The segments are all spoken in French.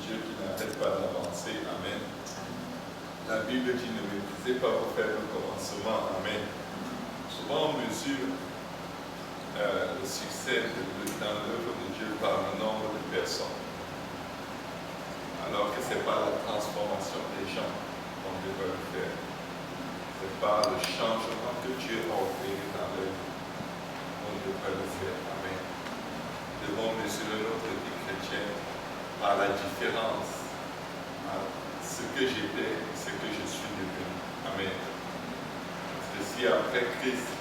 Dieu qui n'arrête pas d'avancer. Amen. La Bible dit ne méprisez pas vos faibles commencements. Amen. Souvent on mesure le succès dans l'œuvre de Dieu par le nombre de personnes, alors que ce n'est pas la transformation des gens qu'on devrait faire. C'est par le changement que Dieu a opéré dans leur vie qu'on devrait le faire. Amen. Nous devons mesurer notre vie chrétienne par la différence entre ce que j'étais et ce que je suis devenu. Amen. Parce que si après Christ,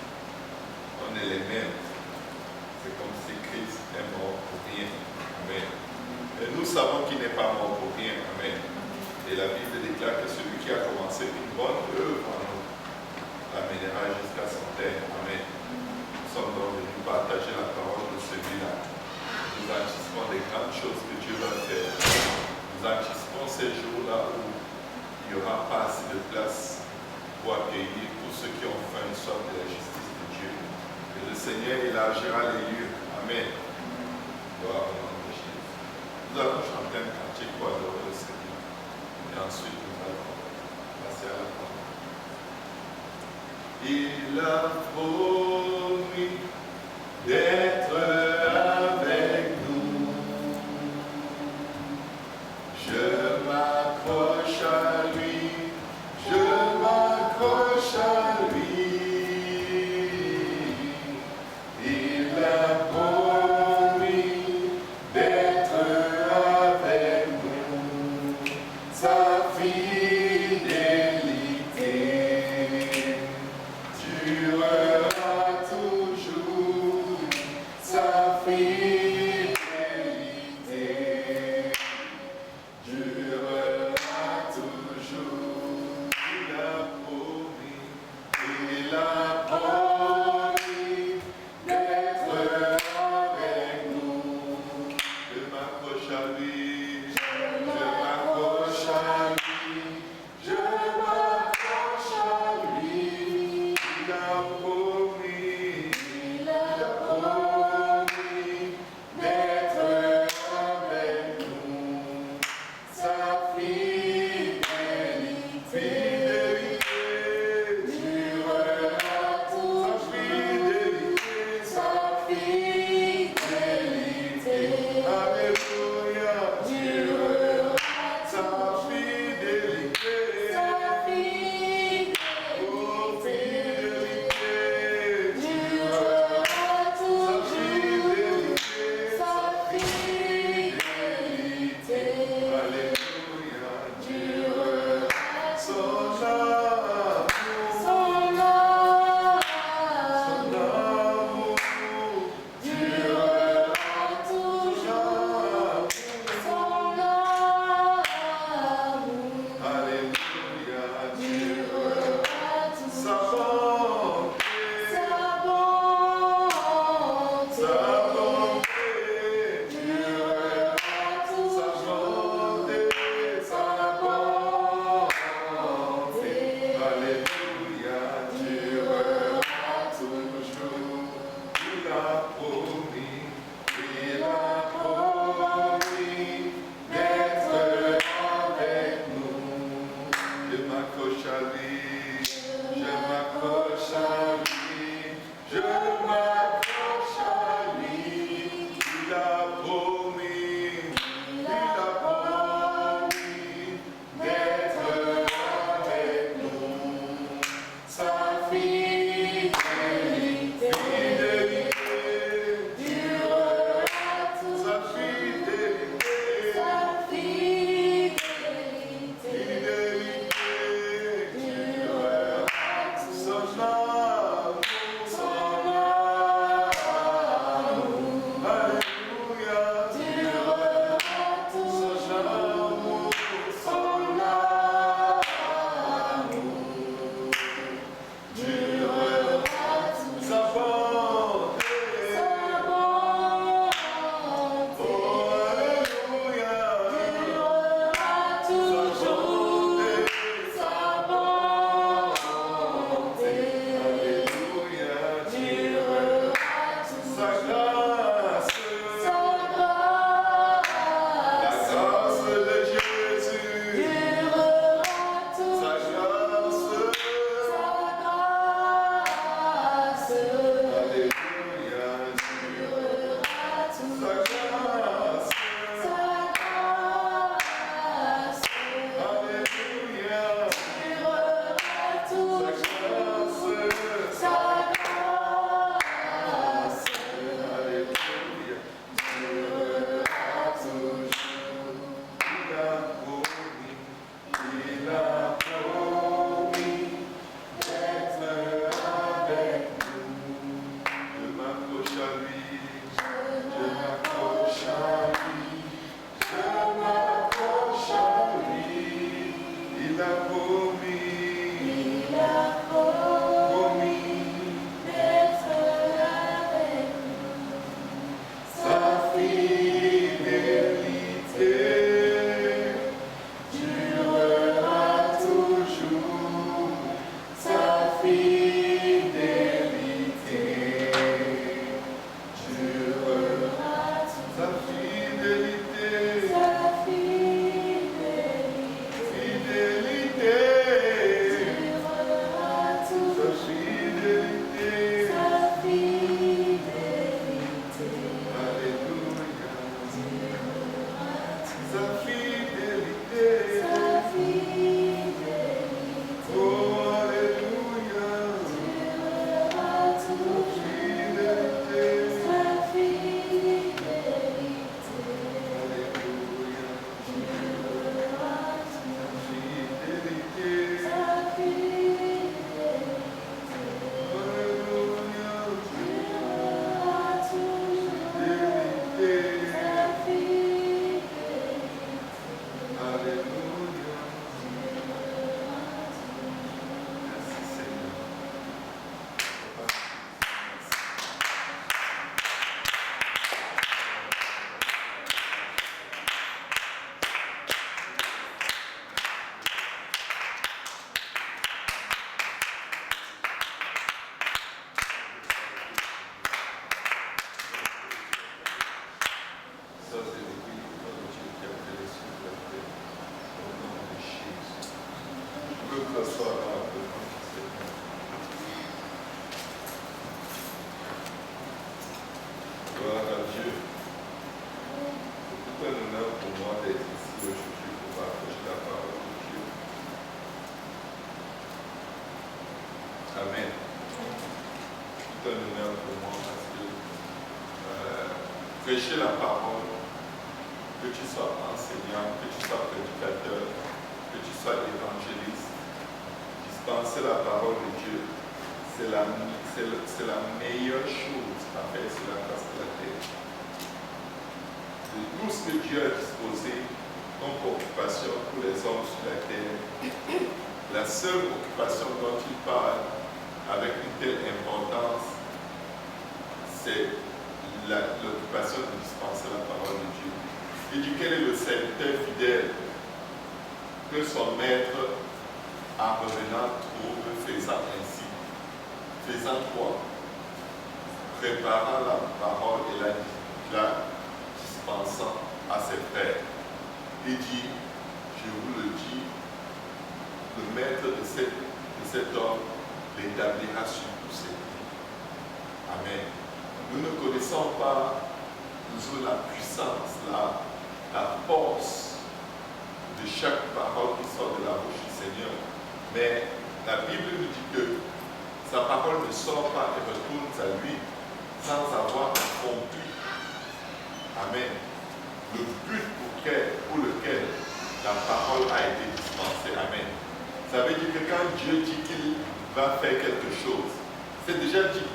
on est les mêmes, c'est comme si Christ est mort pour rien. Amen. Et nous savons qu'il n'est pas mort pour rien. Amen. Et la Bible déclare que celui qui a commencé une bonne œuvre en nous l'amènera jusqu'à son terme. Amen. Nous sommes donc venus partager la parole de celui-là. Nous anticipons des grandes choses que Dieu va faire. Nous anticipons ces jours-là où il n'y aura pas assez de place pour accueillir tous ceux qui ont faim et soif de la justice de Dieu. Et le Seigneur élargira les lieux. Amen. Gloire au nom de Jésus. Nous allons chanter un cantique pour adorer le Seigneur. Et ensuite, nous allons passer à la parole. Il a promis d'être avec nous. Je m'accroche à lui, je m'accroche à lui. Il a promis d'être avec nous. Sa fidélité durera toujours. Amen. C'est un honneur pour moi parce que prêcher la parole, que tu sois enseignant, que tu sois prédicateur, que tu sois évangéliste, dispenser la parole de Dieu, c'est la meilleure chose à faire sur la face de la terre. De tout ce que Dieu a disposé comme occupation pour les hommes sur la terre, la seule occupation dont il parle avec une telle importance, c'est l'occupation de dispenser la parole de Dieu. Il dit quel est le serviteur fidèle que son maître, en revenant, trouve faisant ainsi. Faisant quoi? Préparant la parole et la dispensant à ses frères. Il dit, je vous le dis, le maître de cet homme l'établira sur tous ses pieds. Amen. Nous ne connaissons pas toujours la puissance, la force de chaque parole qui sort de la bouche du Seigneur. Mais la Bible nous dit que sa parole ne sort pas et retourne à lui sans avoir accompli. Amen. Le but pour lequel la parole a été dispensée. Amen. Ça veut dire que quand Dieu dit qu'il va faire quelque chose, c'est déjà dit.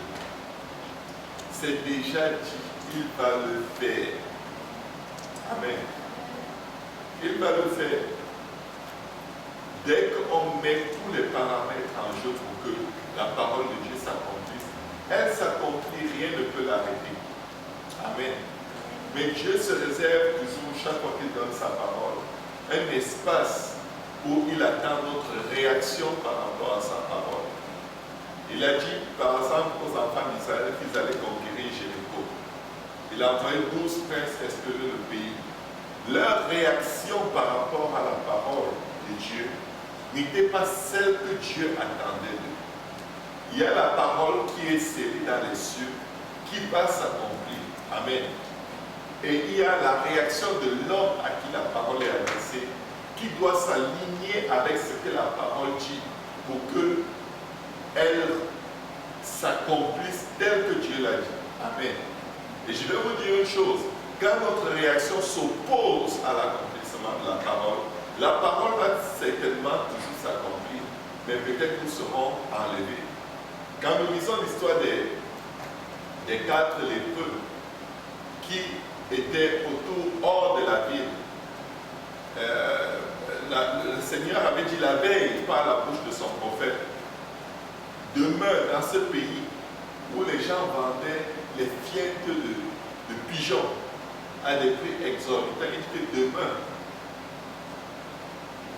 C'est déjà dit. Il va le faire. Amen. Il va le faire. Dès qu'on met tous les paramètres en jeu pour que la parole de Dieu s'accomplisse, elle s'accomplit, rien ne peut l'arrêter. Amen. Mais Dieu se réserve toujours, chaque fois qu'il donne sa parole, un espace où il attend notre réaction par rapport à sa parole. Il a dit, par exemple, aux enfants d'Israël qu'ils allaient conquérir Jéricho. Il a envoyé 12 princes explorer le pays. Leur réaction par rapport à la parole de Dieu n'était pas celle que Dieu attendait d'eux. Il y a la parole qui est scellée dans les cieux, qui va s'accomplir. Amen. Et il y a la réaction de l'homme à qui la parole est adressée, qui doit s'aligner avec ce que la parole dit pour qu'elle s'accomplisse telle que Dieu l'a dit. Amen. Et je vais vous dire une chose, quand notre réaction s'oppose à l'accomplissement de la parole va certainement toujours s'accomplir, mais peut-être nous serons enlevés. Quand nous lisons l'histoire des 4 lépreux qui étaient hors de la ville, le Seigneur avait dit la veille par la bouche de son prophète, demeure dans ce pays où les gens vendaient les fientes de pigeons à des prix exorbitants. Il dit demeure.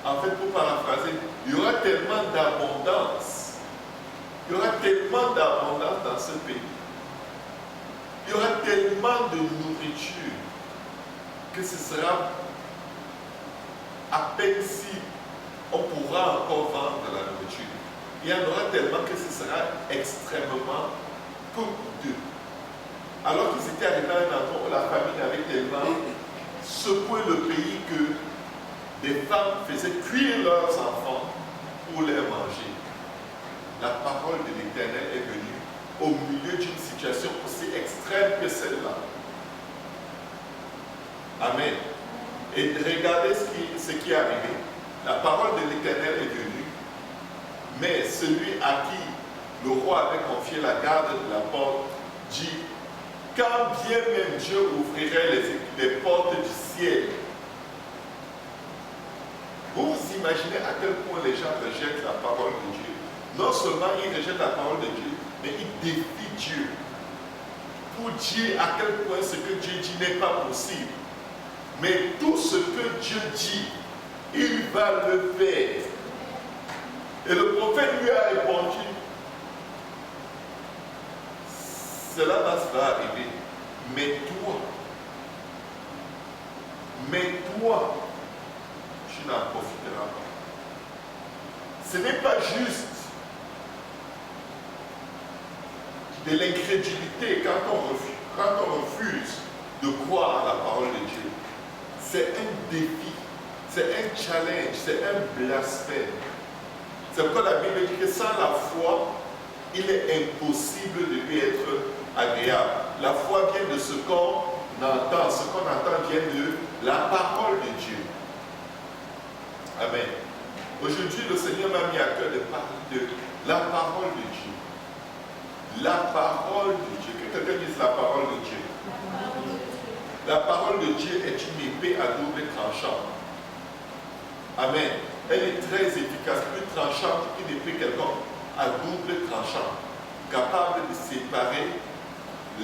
En fait, pour paraphraser, il y aura tellement d'abondance. Il y aura tellement d'abondance dans ce pays. Il y aura tellement de nourriture que ce sera à peine si on pourra encore vendre la nourriture. Il y en aura tellement que ce sera extrêmement peu coûteux. Alors qu'ils étaient arrivés à un endroit où la famine avait tellement secoué le pays que des femmes faisaient cuire leurs enfants pour les manger. La parole de l'Éternel est venue au milieu d'une situation aussi extrême que celle-là. Amen. Et regardez ce qui est arrivé. La parole de l'Éternel est venue, mais celui à qui le roi avait confié la garde de la porte dit: quand bien même Dieu ouvrirait les portes du ciel. Vous vous imaginez à quel point les gens rejettent la parole de Dieu. Non seulement ils rejettent la parole de Dieu, mais ils défient Dieu pour dire à quel point ce que Dieu dit n'est pas possible. Mais tout ce que Dieu dit, il va le faire. Et le prophète lui a répondu: cela va arriver, mais toi, tu n'en profiteras pas. Ce n'est pas juste de l'incrédulité quand on refuse de croire à la parole de Dieu. C'est un défi, c'est un challenge, c'est un blasphème. C'est pourquoi la Bible dit que sans la foi, il est impossible de lui être agréable. La foi vient de ce qu'on entend. Ce qu'on entend vient de la parole de Dieu. Amen. Aujourd'hui, le Seigneur m'a mis à cœur de parler de la parole de Dieu. La parole de Dieu. Que quelqu'un dise la parole de Dieu. La parole de Dieu est une épée à double tranchant. Amen. Elle est très efficace, plus tranchante qu'une épée quelconque, à double tranchant, capable de séparer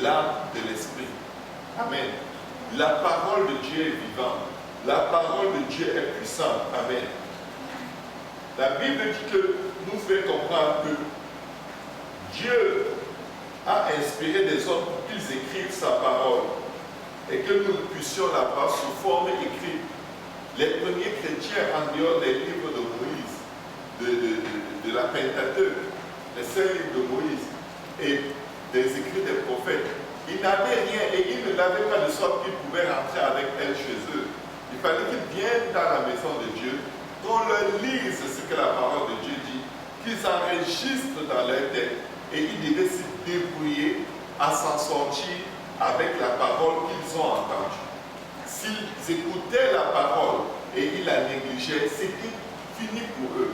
l'âme de l'esprit. Amen. La parole de Dieu est vivante. La parole de Dieu est puissante. Amen. La Bible dit que nous fait comprendre que Dieu a inspiré des hommes pour qu'ils écrivent sa parole et que nous puissions la voir sous forme écrite. Les premiers chrétiens, en dehors des livres de Moïse, de la Pentateuque, les 5 livres de Moïse et des écrits des prophètes, ils n'avaient rien et ils ne l'avaient pas de sorte qu'ils pouvaient rentrer avec elle chez eux. Il fallait qu'ils viennent dans la maison de Dieu, qu'on leur lise ce que la parole de Dieu dit, qu'ils enregistrent dans leur tête et ils devaient se débrouiller à s'en sortir avec la parole qu'ils ont entendue. S'ils écoutaient la parole et ils la négligeaient, c'était fini pour eux.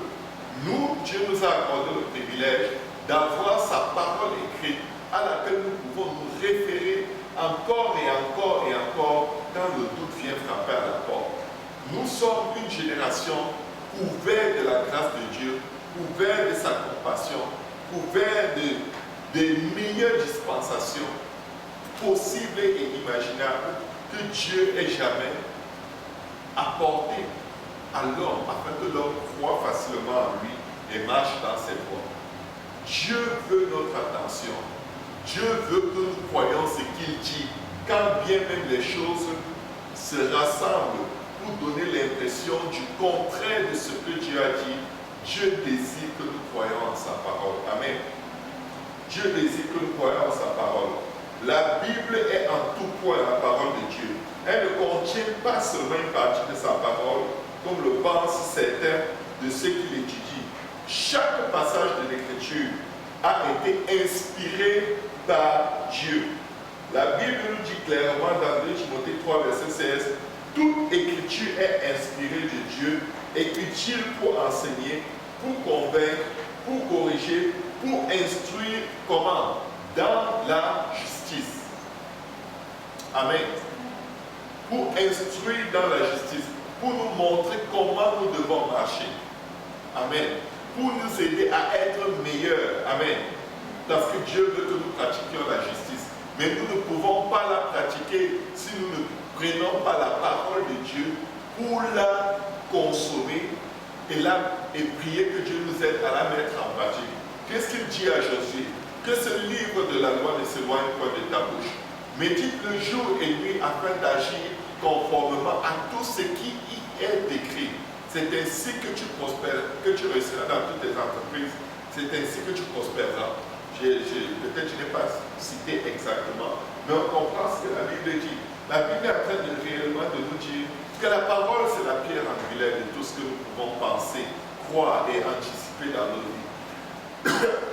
Nous, Dieu nous a accordé le privilège d'avoir sa parole écrite à laquelle nous pouvons nous référer encore et encore et encore quand le doute vient frapper à la porte. Nous sommes une génération couverte de la grâce de Dieu, couverte de sa compassion, couverte des meilleures dispensations possibles et imaginables que Dieu ait jamais apporté à l'homme afin que l'homme croit facilement en lui et marche dans ses voies. Dieu veut notre attention. Dieu veut que nous croyions ce qu'il dit, quand bien même les choses se rassemblent pour donner l'impression du contraire de ce que Dieu a dit. Dieu désire que nous croyions en sa parole. Amen. Dieu désire que nous croyions en sa parole. La Bible est en tout point la parole de Dieu. Elle ne contient pas seulement une partie de sa parole, comme le pensent certains de ceux qui l'étudient. Chaque passage de l'Écriture a été inspiré par Dieu. La Bible nous dit clairement dans 2 Timothée 3, verset 16, toute Écriture est inspirée de Dieu et utile pour enseigner, pour convaincre, pour corriger, pour instruire comment? Dans la justice. Amen. Pour instruire dans la justice, pour nous montrer comment nous devons marcher. Amen. Pour nous aider à être meilleurs. Amen. Parce que Dieu veut que nous pratiquions la justice. Mais nous ne pouvons pas la pratiquer si nous ne prenons pas la parole de Dieu pour la consommer et prier que Dieu nous aide à la mettre en pratique. Qu'est-ce qu'il dit à Josué? Que ce livre de la loi ne s'éloigne pas de ta bouche. Médite le jour et nuit afin d'agir conformément à tout ce qui y est écrit. C'est ainsi que tu prospères, que tu réussiras dans toutes tes entreprises. C'est ainsi que tu prospéreras. Peut-être je n'ai pas cité exactement, mais on comprend ce que la Bible dit. La Bible est en train réellement de nous dire que la parole, c'est la pierre angulaire de tout ce que nous pouvons penser, croire et anticiper dans nos vies.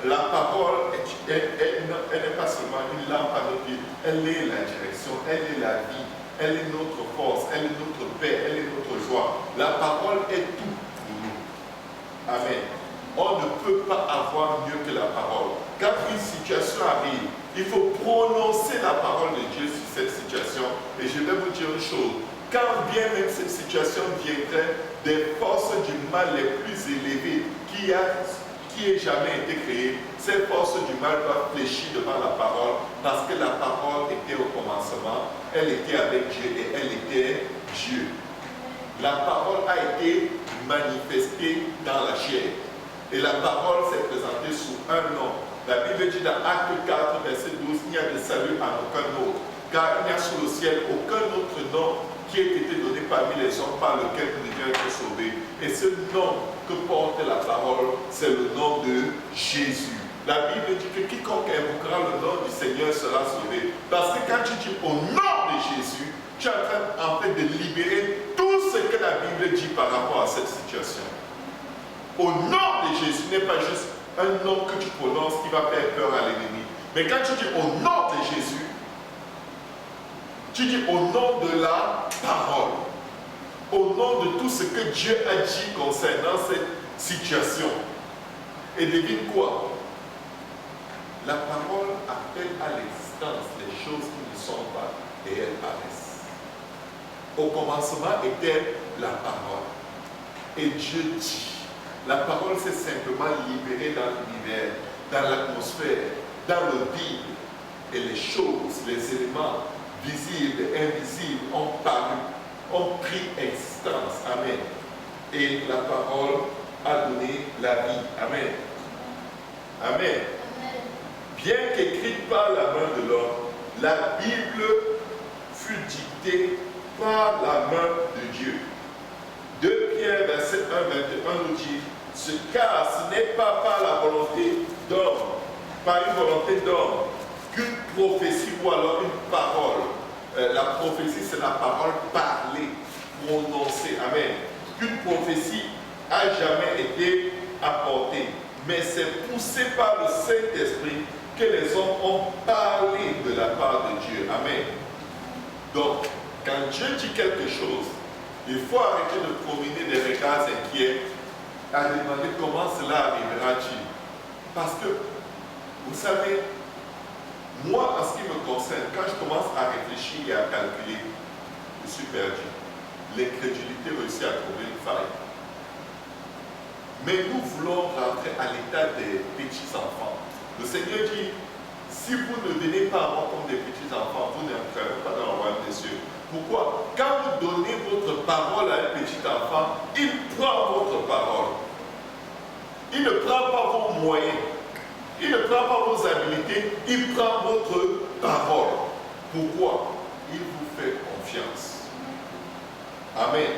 La parole, elle n'est pas seulement une lampe à nos pieds, elle est la direction, elle est la vie, elle est notre force, elle est notre paix, elle est notre joie. La parole est tout pour nous. Amen. On ne peut pas avoir mieux que la parole. Quand une situation arrive, il faut prononcer la parole de Dieu sur cette situation. Et je vais vous dire une chose. Quand bien même cette situation viendrait des forces du mal les plus élevées qui ait jamais été créées, ces forces du mal doivent fléchir devant la parole parce que la parole était au commencement, elle était avec Dieu et elle était Dieu. La parole a été manifestée dans la chair. Et la parole s'est présentée sous un nom. La Bible dit dans Acte 4, verset 12, il n'y a de salut à aucun autre, car il n'y a sous le ciel aucun autre nom qui ait été donné parmi les hommes par lequel nous devions être sauvés. Et ce nom que porte la parole, c'est le nom de Jésus. La Bible dit que quiconque invoquera le nom du Seigneur sera sauvé. Parce que quand tu dis au nom de Jésus, tu es en train en fait de libérer tout ce que la Bible dit par rapport à cette situation. Au nom de Jésus n'est pas juste un nom que tu prononces qui va faire peur à l'ennemi. Mais quand tu dis au nom de Jésus, tu dis au nom de la parole. Au nom de tout ce que Dieu a dit concernant cette situation. Et devine quoi? La parole appelle à l'existence les choses qui ne sont pas et elles paraissent. Au commencement était la parole. Et Dieu dit. La parole s'est simplement libérée dans l'univers, dans l'atmosphère, dans le vide. Et les choses, les éléments visibles et invisibles ont paru, ont pris existence. Amen. Et la parole a donné la vie. Amen. Amen. Bien qu'écrite par la main de l'homme, la Bible fut dictée par la main de Dieu. 2 Pierre, verset 1, 21 nous dit, car ce n'est pas par la volonté d'homme, par une volonté d'homme, qu'une prophétie ou alors une parole. La prophétie, c'est la parole parlée, prononcée. Amen. Qu'une prophétie a jamais été apportée, mais c'est poussé par le Saint-Esprit que les hommes ont parlé de la part de Dieu. Amen. Donc, quand Dieu dit quelque chose, il faut arrêter de promener des regards inquiets à demander comment cela arrivera-t-il. Parce que, vous savez, moi, en ce qui me concerne, quand je commence à réfléchir et à calculer, je suis perdu. L'incrédulité réussit à trouver une faille. Mais nous voulons rentrer à l'état des petits-enfants. Le Seigneur dit, si vous ne venez pas à moi comme des petits-enfants, vous n'entrerez pas dans le royaume des cieux. Pourquoi? Quand vous donnez votre parole à un petit enfant, il prend votre parole. Il ne prend pas vos moyens. Il ne prend pas vos habiletés. Il prend votre parole. Pourquoi? Il vous fait confiance. Amen.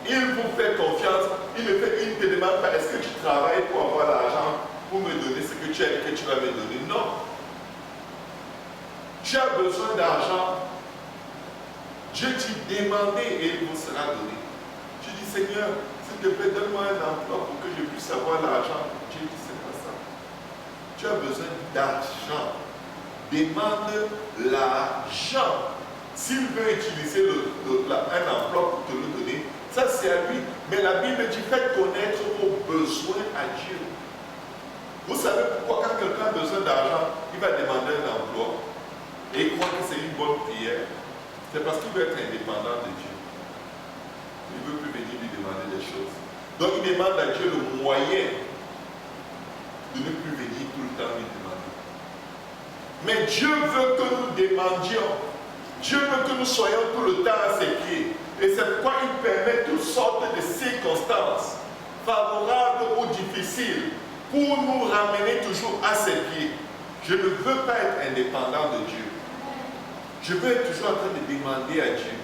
Il vous fait confiance. Il ne te demande pas est-ce que tu travailles pour avoir l'argent, pour me donner ce que tu as et que tu vas me donner. Non. Tu as besoin d'argent. Dieu dit demandez et il vous sera donné. Tu dis Seigneur, s'il te plaît, donne-moi un emploi pour que je puisse avoir l'argent. Dieu dit c'est pas ça. Tu as besoin d'argent. Demande l'argent. S'il veut utiliser un emploi pour te le donner, ça c'est à lui. Mais la Bible dit faites connaître vos besoins à Dieu. Vous savez pourquoi quand quelqu'un a besoin d'argent, il va demander un emploi et il croit que c'est une bonne prière. C'est parce qu'il veut être indépendant de Dieu. Il ne veut plus venir lui demander des choses. Donc il demande à Dieu le moyen de ne plus venir tout le temps lui demander. Mais Dieu veut que nous demandions. Dieu veut que nous soyons tout le temps à ses pieds. Et c'est pourquoi il permet toutes sortes de circonstances, favorables ou difficiles, pour nous ramener toujours à ses pieds. Je ne veux pas être indépendant de Dieu. Je veux être toujours en train de demander à Dieu.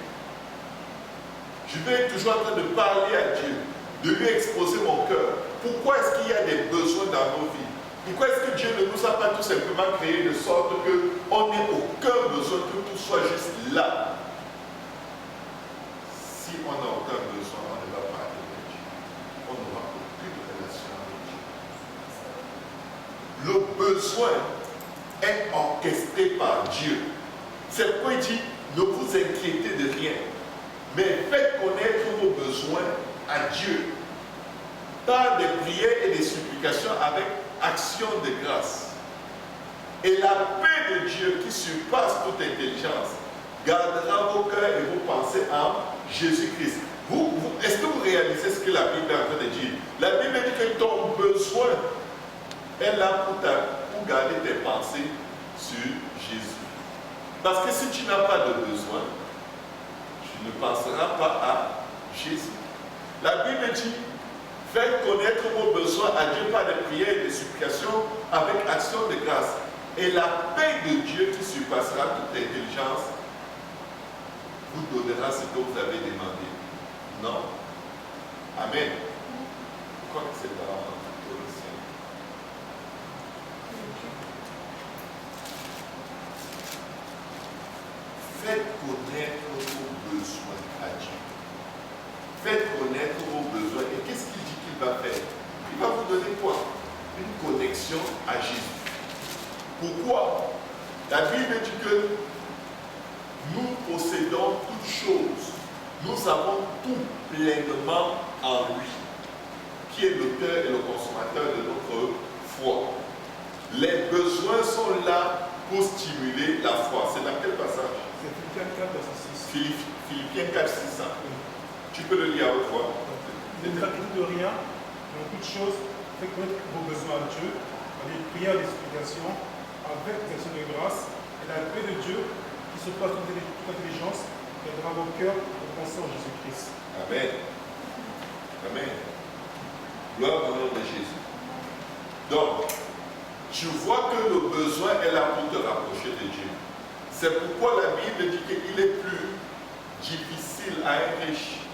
Je vais être toujours en train de parler à Dieu, de lui exposer mon cœur. Pourquoi est-ce qu'il y a des besoins dans nos vies? Pourquoi est-ce que Dieu ne nous a pas tout simplement créé de sorte qu'on n'ait aucun besoin, que tout soit juste là? Si on n'a aucun besoin, on ne va pas aller avec Dieu. On n'aura aucune relation avec Dieu. Le besoin est orchestré par Dieu. C'est pourquoi il dit, ne vous inquiétez de rien, mais faites connaître vos besoins à Dieu par des prières et des supplications avec action de grâce. Et la paix de Dieu qui surpasse toute intelligence gardera vos cœurs et vos pensées en Jésus-Christ. Est-ce que vous réalisez ce que la Bible est en train de dire? La Bible dit que ton besoin est là pour garder tes pensées sur Jésus. Parce que si tu n'as pas de besoin, tu ne penseras pas à Jésus. La Bible dit, faites connaître vos besoins à Dieu par des prières et des supplications avec action de grâce. Et la paix de Dieu qui surpassera toute intelligence vous donnera ce que vous avez demandé. Non. Amen. Je crois que c'est dans Colossiens. Faites connaître vos besoins à Dieu. Faites connaître vos besoins. Et qu'est-ce qu'il dit qu'il va faire? Il va vous donner quoi? Une connexion à Jésus. Pourquoi? La Bible dit que nous possédons toutes choses. Nous avons tout pleinement en lui, qui est l'auteur et le consommateur de notre foi. Les besoins sont là pour stimuler la foi. C'est dans quel passage? C'est Philippiens 4, verset 6. Philippiens 4, 6. Tu peux le lire à haute voix. Ne vous inquiétez de rien, mais en toute chose, faites connaître vos besoins à Dieu, par des prières et des supplications, avec des actions de grâce, et la paix de Dieu, qui se passe toute intelligence, gardera vos cœurs et pensez en Jésus-Christ. Amen. Amen. Gloire au nom de Jésus. Donc, tu vois que le besoin est là pour te rapprocher de Dieu. C'est pourquoi la Bible dit qu'il est plus difficile à un riche.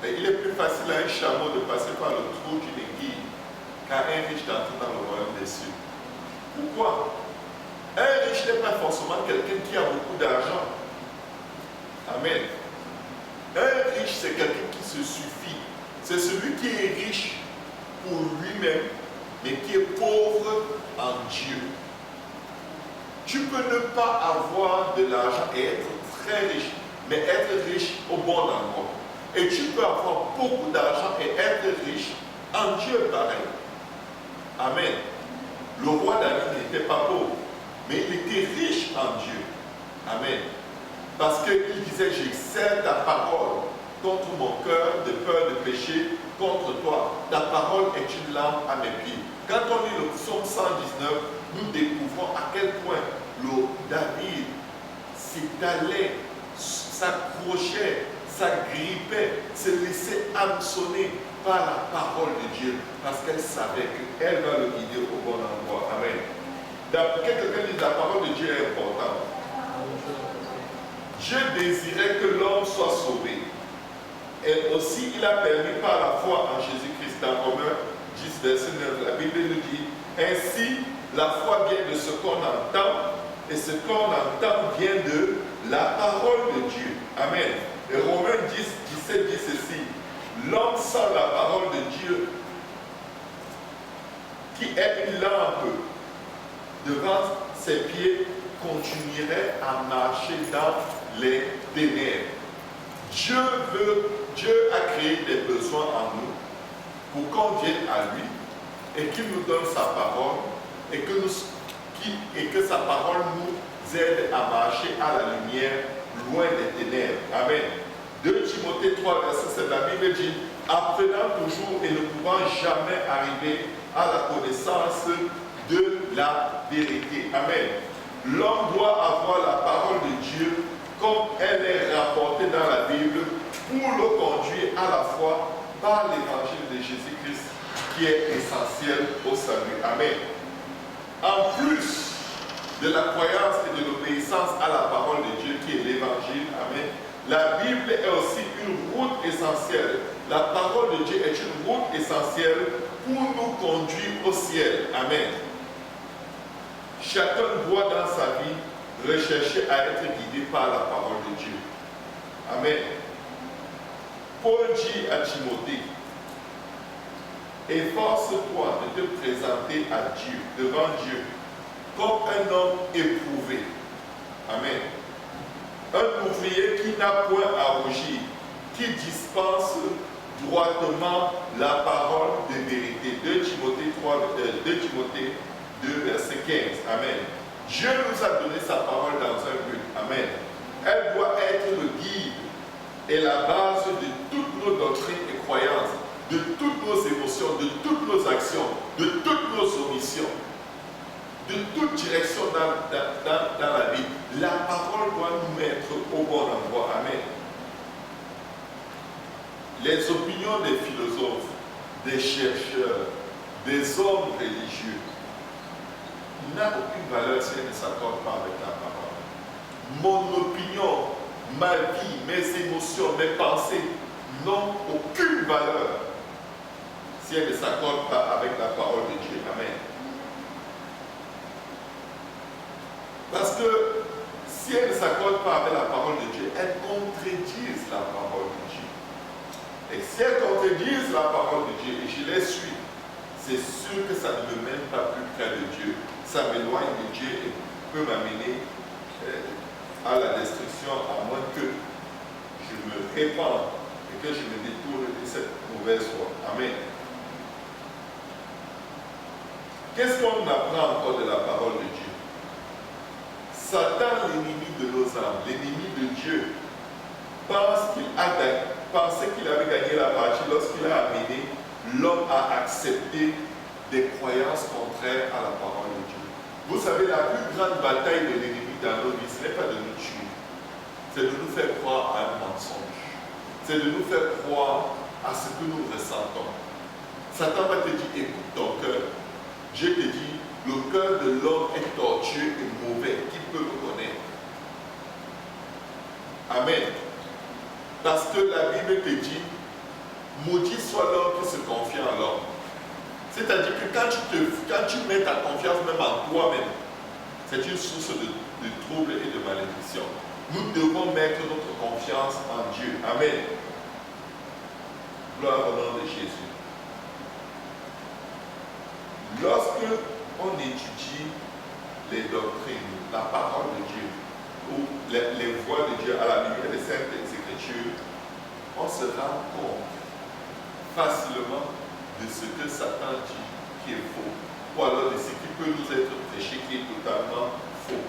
Et il est plus facile à un chameau de passer par le trou d'une aiguille qu'à un riche d'entrer dans le royaume des cieux. Pourquoi? Un riche n'est pas forcément quelqu'un qui a beaucoup d'argent. Amen. Un riche, c'est quelqu'un qui se suffit. C'est celui qui est riche pour lui-même, mais qui est pauvre en Dieu. Tu peux ne pas avoir de l'argent et être très riche, mais être riche au bon endroit. Et tu peux avoir beaucoup d'argent et être riche en Dieu pareil. Amen. Le roi David n'était pas pauvre, mais il était riche en Dieu. Amen. Parce qu'il disait, j'excelle ta parole contre mon cœur de peur de péché contre toi. Ta parole est une lampe à mes pieds. Quand on lit le psaume 119, nous découvrons à quel point le David s'étalait, s'accrochait, s'agrippait, se laissait hameçonner par la parole de Dieu, parce qu'elle savait qu'elle va le guider au bon endroit. Amen. Quelqu'un dit, la parole de Dieu est importante. Dieu désirait que l'homme soit sauvé. Et aussi, il a permis par la foi en Jésus-Christ. Dans Romains 10, verset 9, la Bible nous dit, ainsi, la foi vient de ce qu'on entend, et ce qu'on entend vient de la parole de Dieu. Amen. Et Romains 10, 17 dit ceci, l'homme sans la parole de Dieu, qui est une lampe devant ses pieds, continuerait à marcher dans les ténèbres. Dieu a créé des besoins en nous pour qu'on vienne à lui et qu'il nous donne sa parole et que sa parole nous aide à marcher à la lumière loin des ténèbres. Amen. 2 Timothée 3, verset 7, la Bible dit, apprenant toujours et ne pouvant jamais arriver à la connaissance de la vérité. Amen. L'homme doit avoir la parole de Dieu comme elle est rapportée dans la Bible pour le conduire à la foi par l'évangile de Jésus-Christ qui est essentiel au salut. Amen. En plus de la croyance et de l'obéissance à la parole de Dieu qui est l'évangile, amen, La Bible est aussi une route essentielle. La parole de Dieu est une route essentielle pour nous conduire au ciel. Amen. Chacun doit dans sa vie rechercher à être guidé par la parole de Dieu. Amen. Paul dit à Timothée, efforce-toi de te présenter à Dieu, devant Dieu, comme un homme éprouvé. Amen. Un ouvrier qui n'a point à rougir, qui dispense droitement la parole de vérité. 2 Timothée 2, verset 15. Amen. Dieu nous a donné sa parole dans un but. Amen. Elle doit être le guide et la base de toutes nos doctrines et croyances, de toutes nos émotions, de toutes nos actions, de toutes nos omissions, de toute direction dans la vie. La parole doit nous mettre au bon endroit. Amen. Les opinions des philosophes, des chercheurs, des hommes religieux n'ont aucune valeur si elles ne s'accordent pas avec la parole. Mon opinion, ma vie, mes émotions, mes pensées n'ont aucune valeur si elles ne s'accordent pas avec la parole de Dieu. Amen. Parce que si elles ne s'accordent pas avec la parole de Dieu, elles contredisent la parole de Dieu. Et si elles contredisent la parole de Dieu et je les suis, c'est sûr que ça ne me mène pas plus près de Dieu. Ça m'éloigne de Dieu et peut m'amener à la destruction, à moins que je me répande et que je me détourne de cette mauvaise voie. Amen. Qu'est-ce qu'on apprend encore de la parole de Dieu? Satan, l'ennemi de nos âmes, l'ennemi de Dieu, pensait qu'il avait gagné la partie lorsqu'il a amené l'homme à accepter des croyances contraires à la parole de Dieu. Vous savez, la plus grande bataille de l'ennemi dans nos vies, ce n'est pas de nous tuer, c'est de nous faire croire à un mensonge. C'est de nous faire croire à ce que nous ressentons. Satan va te dire, écoute ton cœur. Dieu te dit, le cœur de l'homme est tortueux et mauvais. Qui peut le connaître? Amen. Parce que la Bible te dit, maudit soit l'homme qui se confie en l'homme. C'est-à-dire que quand tu mets ta confiance même en toi-même, c'est une source de trouble et de malédiction. Nous devons mettre notre confiance en Dieu. Amen. Gloire au nom de Jésus. Lorsque on étudie les doctrines, la parole de Dieu, ou les voies de Dieu à la lumière des Saintes Écritures, on se rend compte facilement de ce que Satan dit qui est faux, ou alors de ce qui peut nous être prêché qui est totalement faux.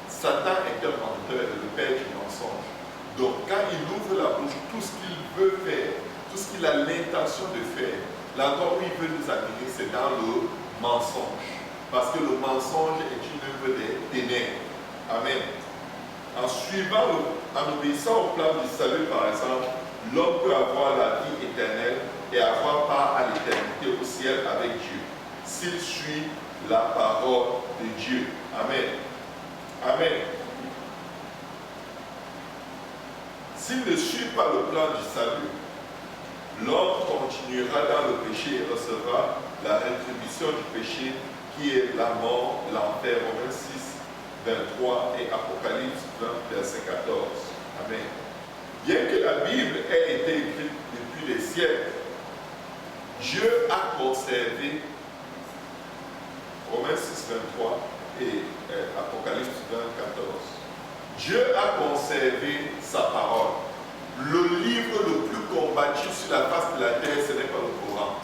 Satan est un menteur et le père du mensonge. Donc quand il ouvre la bouche, tout ce qu'il veut faire, tout ce qu'il a l'intention de faire, l'endroit où il veut nous amener, c'est dans le mensonge. Parce que le mensonge est une œuvre des ténèbres. Amen. En obéissant au plan du salut, par exemple, l'homme peut avoir la vie éternelle et avoir part à l'éternité au ciel avec Dieu, s'il suit la parole de Dieu. Amen. Amen. S'il ne suit pas le plan du salut, l'homme continuera dans le péché et recevra la rétribution du péché qui est la mort, l'enfer. Romains 6, 23 et Apocalypse 20, verset 14. Amen. Bien que la Bible ait été écrite depuis des siècles, Dieu a conservé, Romains 6, 23 et Apocalypse 20, 14. Dieu a conservé sa parole. Le livre le plus combattu sur la face de la terre, ce n'est pas le Coran.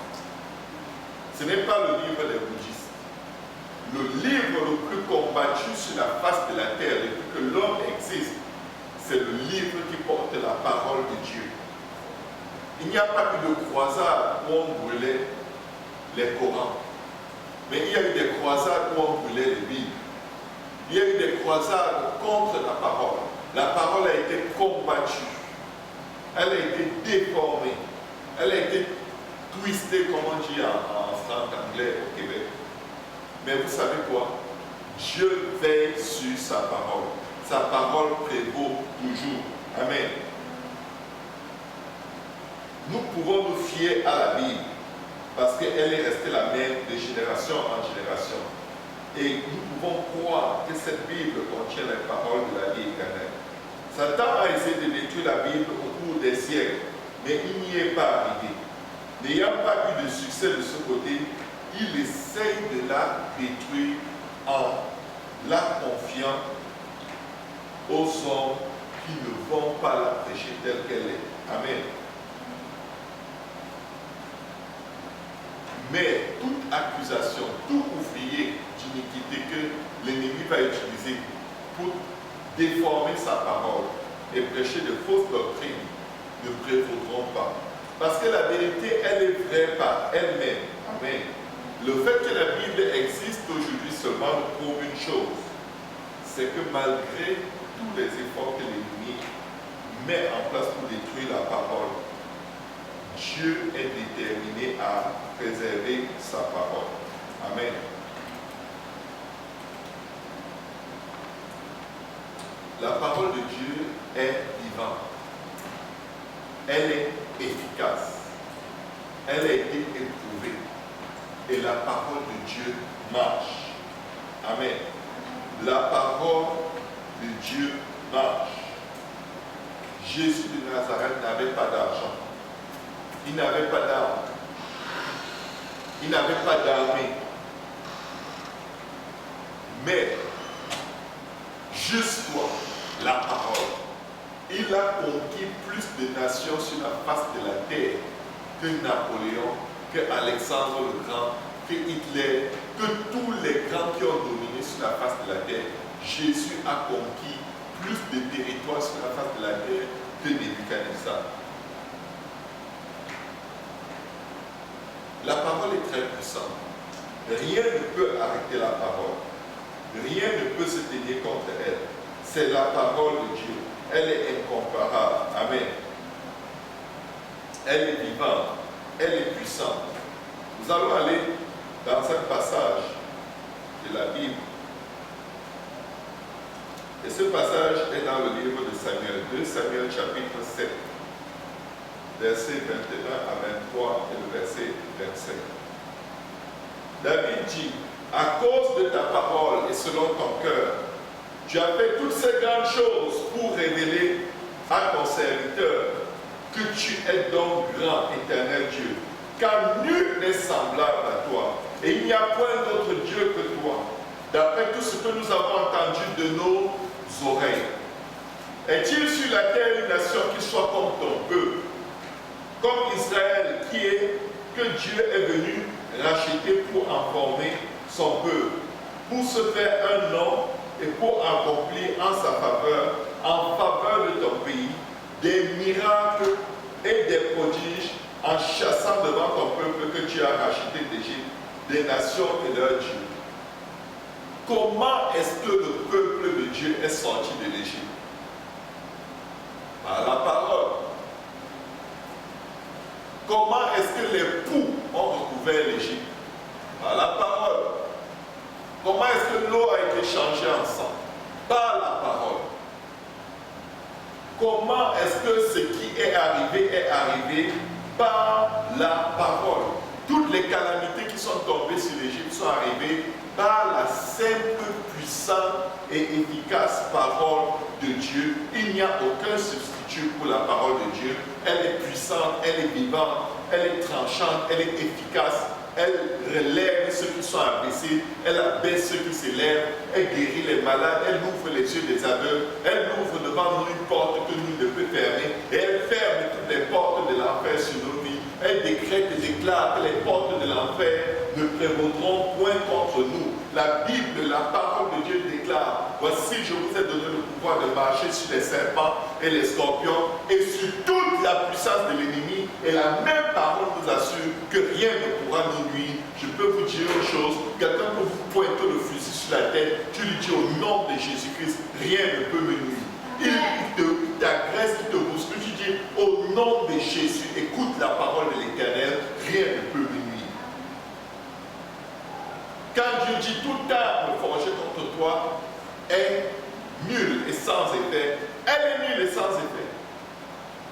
Ce n'est pas le livre des bouddhistes. Le livre le plus combattu sur la face de la terre, depuis que l'homme existe, c'est le livre qui porte la parole de Dieu. Il n'y a pas eu de croisade où on brûlait les Corans. Mais il y a eu des croisades où on brûlait les Bibles. Il y a eu des croisades contre la parole. La parole a été combattue. Elle a été déformée. Elle a été twistée, comme on dit en franc-anglais au Québec. Mais vous savez quoi? Dieu veille sur sa parole. Sa parole prévaut toujours. Amen. nous pouvons nous fier à la Bible parce qu'elle est restée la même de génération en génération. Et nous pouvons croire que cette Bible contient les paroles de la vie éternelle. Satan a essayé de détruire la Bible au cours des siècles, mais il n'y est pas arrivé. N'ayant pas eu de succès de ce côté, il essaye de la détruire en la confiant aux hommes qui ne vont pas la prêcher telle qu'elle est. Amen. Mais toute accusation, tout ouvrier d'iniquité que l'ennemi va utiliser pour déformer sa parole et prêcher de fausses doctrines ne prévaudront pas. Parce que la vérité, elle est vraie par elle-même. Amen. Le fait que la Bible existe aujourd'hui seulement nous prouve une chose, c'est que malgré tous les efforts que l'ennemi met en place pour détruire la parole, Dieu est déterminé à préserver sa parole. Amen. La parole de Dieu est vivante. Elle est efficace. Elle a été éprouvée. Et la parole de Dieu marche. Amen. La parole de Dieu marche. Jésus de Nazareth n'avait pas d'argent. Il n'avait pas d'armes. Il n'avait pas d'armée. Mais, jusqu'à la parole, il a conquis plus de nations sur la face de la terre que Napoléon, que Alexandre le Grand, que Hitler, que tous les grands qui ont dominé sur la face de la terre. Jésus a conquis plus de territoires sur la face de la terre que Nebuchadnezzar. La parole est très puissante. Rien ne peut arrêter la parole. Rien ne peut se tenir contre elle. C'est la parole de Dieu. Elle est incomparable. Amen. Elle est vivante. Elle est puissante. Nous allons aller dans un passage de la Bible. Et ce passage est dans le livre de Samuel, 2 Samuel chapitre 7, versets 21 à 23 et le verset 27. David dit, à cause de ta parole et selon ton cœur, tu as fait toutes ces grandes choses pour révéler à ton serviteur que tu es donc grand, éternel Dieu, car nul n'est semblable à toi, et il n'y a point d'autre Dieu que toi, d'après tout ce que nous avons entendu de nos oreilles. Est-il sur la terre une nation qui soit comme ton peuple, comme Israël, que Dieu est venu racheter pour en former son peuple, pour se faire un nom et pour accomplir en sa faveur, en faveur de ton pays, des miracles et des prodiges en chassant devant ton peuple que tu as racheté d'Égypte, des nations et leurs dieux. Comment est-ce que le peuple de Dieu est sorti de l'Égypte? Par la parole. Comment est-ce que les poux ont recouvert l'Égypte? Par la parole. Comment est-ce que l'eau a été changée en sang? Par la parole. Comment est-ce que ce qui est arrivé par la parole? Toutes les calamités qui sont tombées sur l'Égypte sont arrivées par la simple, puissante et efficace parole de Dieu. Il n'y a aucun substitut pour la parole de Dieu. Elle est puissante, elle est vivante, elle est tranchante, elle est efficace. Elle relève ceux qui sont abaissés, elle abaisse ceux qui s'élèvent, elle guérit les malades, elle ouvre les yeux des aveugles, elle ouvre devant nous une porte que nous ne pouvons fermer, et elle ferme toutes les portes de l'enfer sur nos vies. Elle décrète et déclare que les portes de l'enfer ne prévaudront point contre nous. La Bible, la parole de Dieu déclare, voici je vous ai donné le pouvoir de marcher sur les serpents et les scorpions et sur toute la puissance de l'ennemi, et la même parole nous assure que rien ne pourra nous nuire. Je peux vous dire une chose, quelqu'un peut vous pointer le fusil sur la tête, tu lui dis au nom de Jésus-Christ, rien ne peut me nuire. Il t'agresse, il te bouscule, tu dis au nom de Jésus, écoute la parole de l'Éternel, rien ne peut me nuire. Quand Dieu dit toute arme forgée contre toi est nulle et sans effet, elle est nulle et sans effet.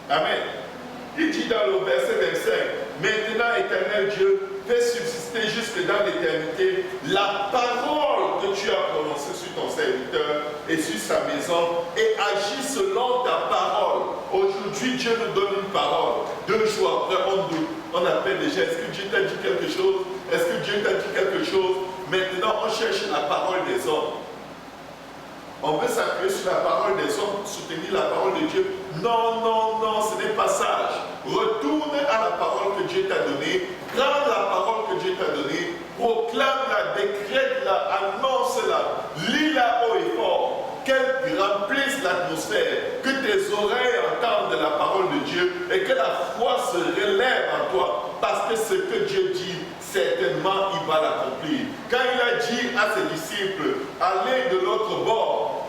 Amen. Il dit dans le verset 25, maintenant, éternel Dieu, fais subsister jusque dans l'éternité la parole que tu as prononcée sur ton serviteur et sur sa maison, et agis selon ta parole. Aujourd'hui, Dieu nous donne une parole. 2 jours après, on appelle déjà, est-ce que Dieu t'a dit quelque chose? Est-ce que Dieu t'a dit quelque chose? Maintenant, on cherche la parole des hommes. On veut s'appuyer sur la parole des hommes pour soutenir la parole de Dieu. Non, non, non, ce n'est pas sage. Retourne à la parole que Dieu t'a donnée. Prends la parole que Dieu t'a donnée. Proclame-la, décrète-la, annonce-la. Lis-la haut et fort. Qu'elle remplisse l'atmosphère. Que tes oreilles entendent la parole de Dieu et que la foi se relève en toi. Parce que ce que Dieu dit, certainement il va l'accomplir. Quand il a dit à ses disciples, allez de l'autre bord,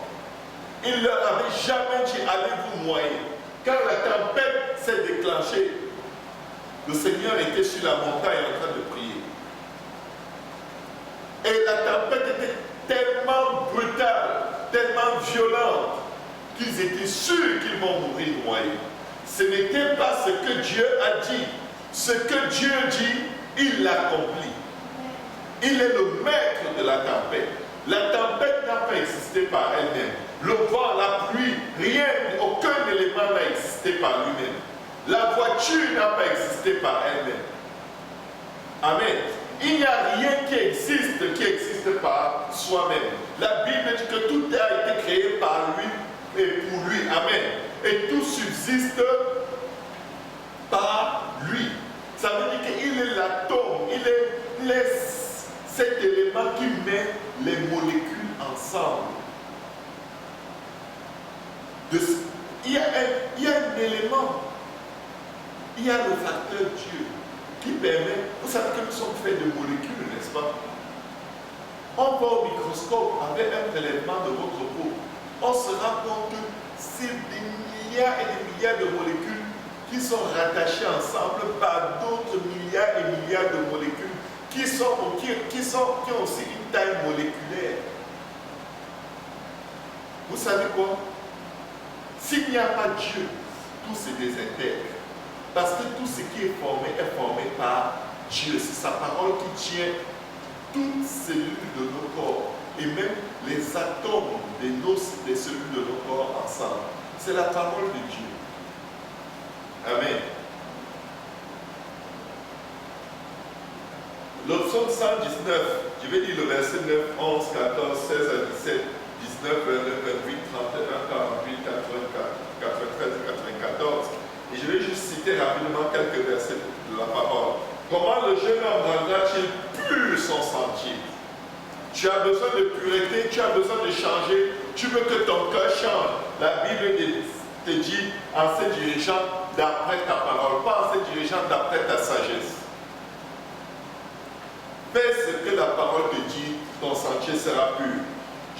il ne leur avait jamais dit, allez vous noyer. Quand la tempête s'est déclenchée, le Seigneur était sur la montagne en train de prier. Et la tempête était tellement brutale, tellement violente, qu'ils étaient sûrs qu'ils vont mourir noyés. Ce n'était pas ce que Dieu a dit. Ce que Dieu dit, il l'accomplit. Il est le maître de la tempête. La tempête n'a pas existé par elle-même. Le vent, la pluie, rien, aucun élément n'a existé par lui-même. La voiture n'a pas existé par elle-même. Amen. Il n'y a rien qui existe par soi-même. La Bible dit que tout a été créé par lui et pour lui. Amen. Et tout subsiste par lui. Ça veut dire qu'il est l'atome, il est cet élément qui met les molécules ensemble. Il y a un élément, il y a le facteur Dieu qui permet, vous savez que nous sommes faits de molécules, n'est-ce pas? On va au microscope avec un prélèvement de votre peau, on se rend compte que c'est des milliards et des milliards de molécules qui sont rattachés ensemble par d'autres milliards et milliards de molécules qui ont aussi une taille moléculaire. Vous savez quoi? S'il n'y a pas Dieu, tout se désintègre. Parce que tout ce qui est formé par Dieu. C'est sa parole qui tient toutes cellules de nos corps et même les atomes des cellules de nos corps ensemble. C'est la parole de Dieu. Amen. Le psaume 119, je vais dire le verset 9, 11, 14, 16 à 17, 19, 29, 28, 31, 48, 84, 93 et 94. Et je vais juste citer rapidement quelques versets de la parole. Comment le jeune homme rendra-t-il pur son sentier? Tu as besoin de pureté, tu as besoin de changer, tu veux que ton cœur change. La Bible te dit en se dirigeant d'après ta parole, pas en se dirigeant d'après ta sagesse. Fais ce que la parole te dit, ton sentier sera pur.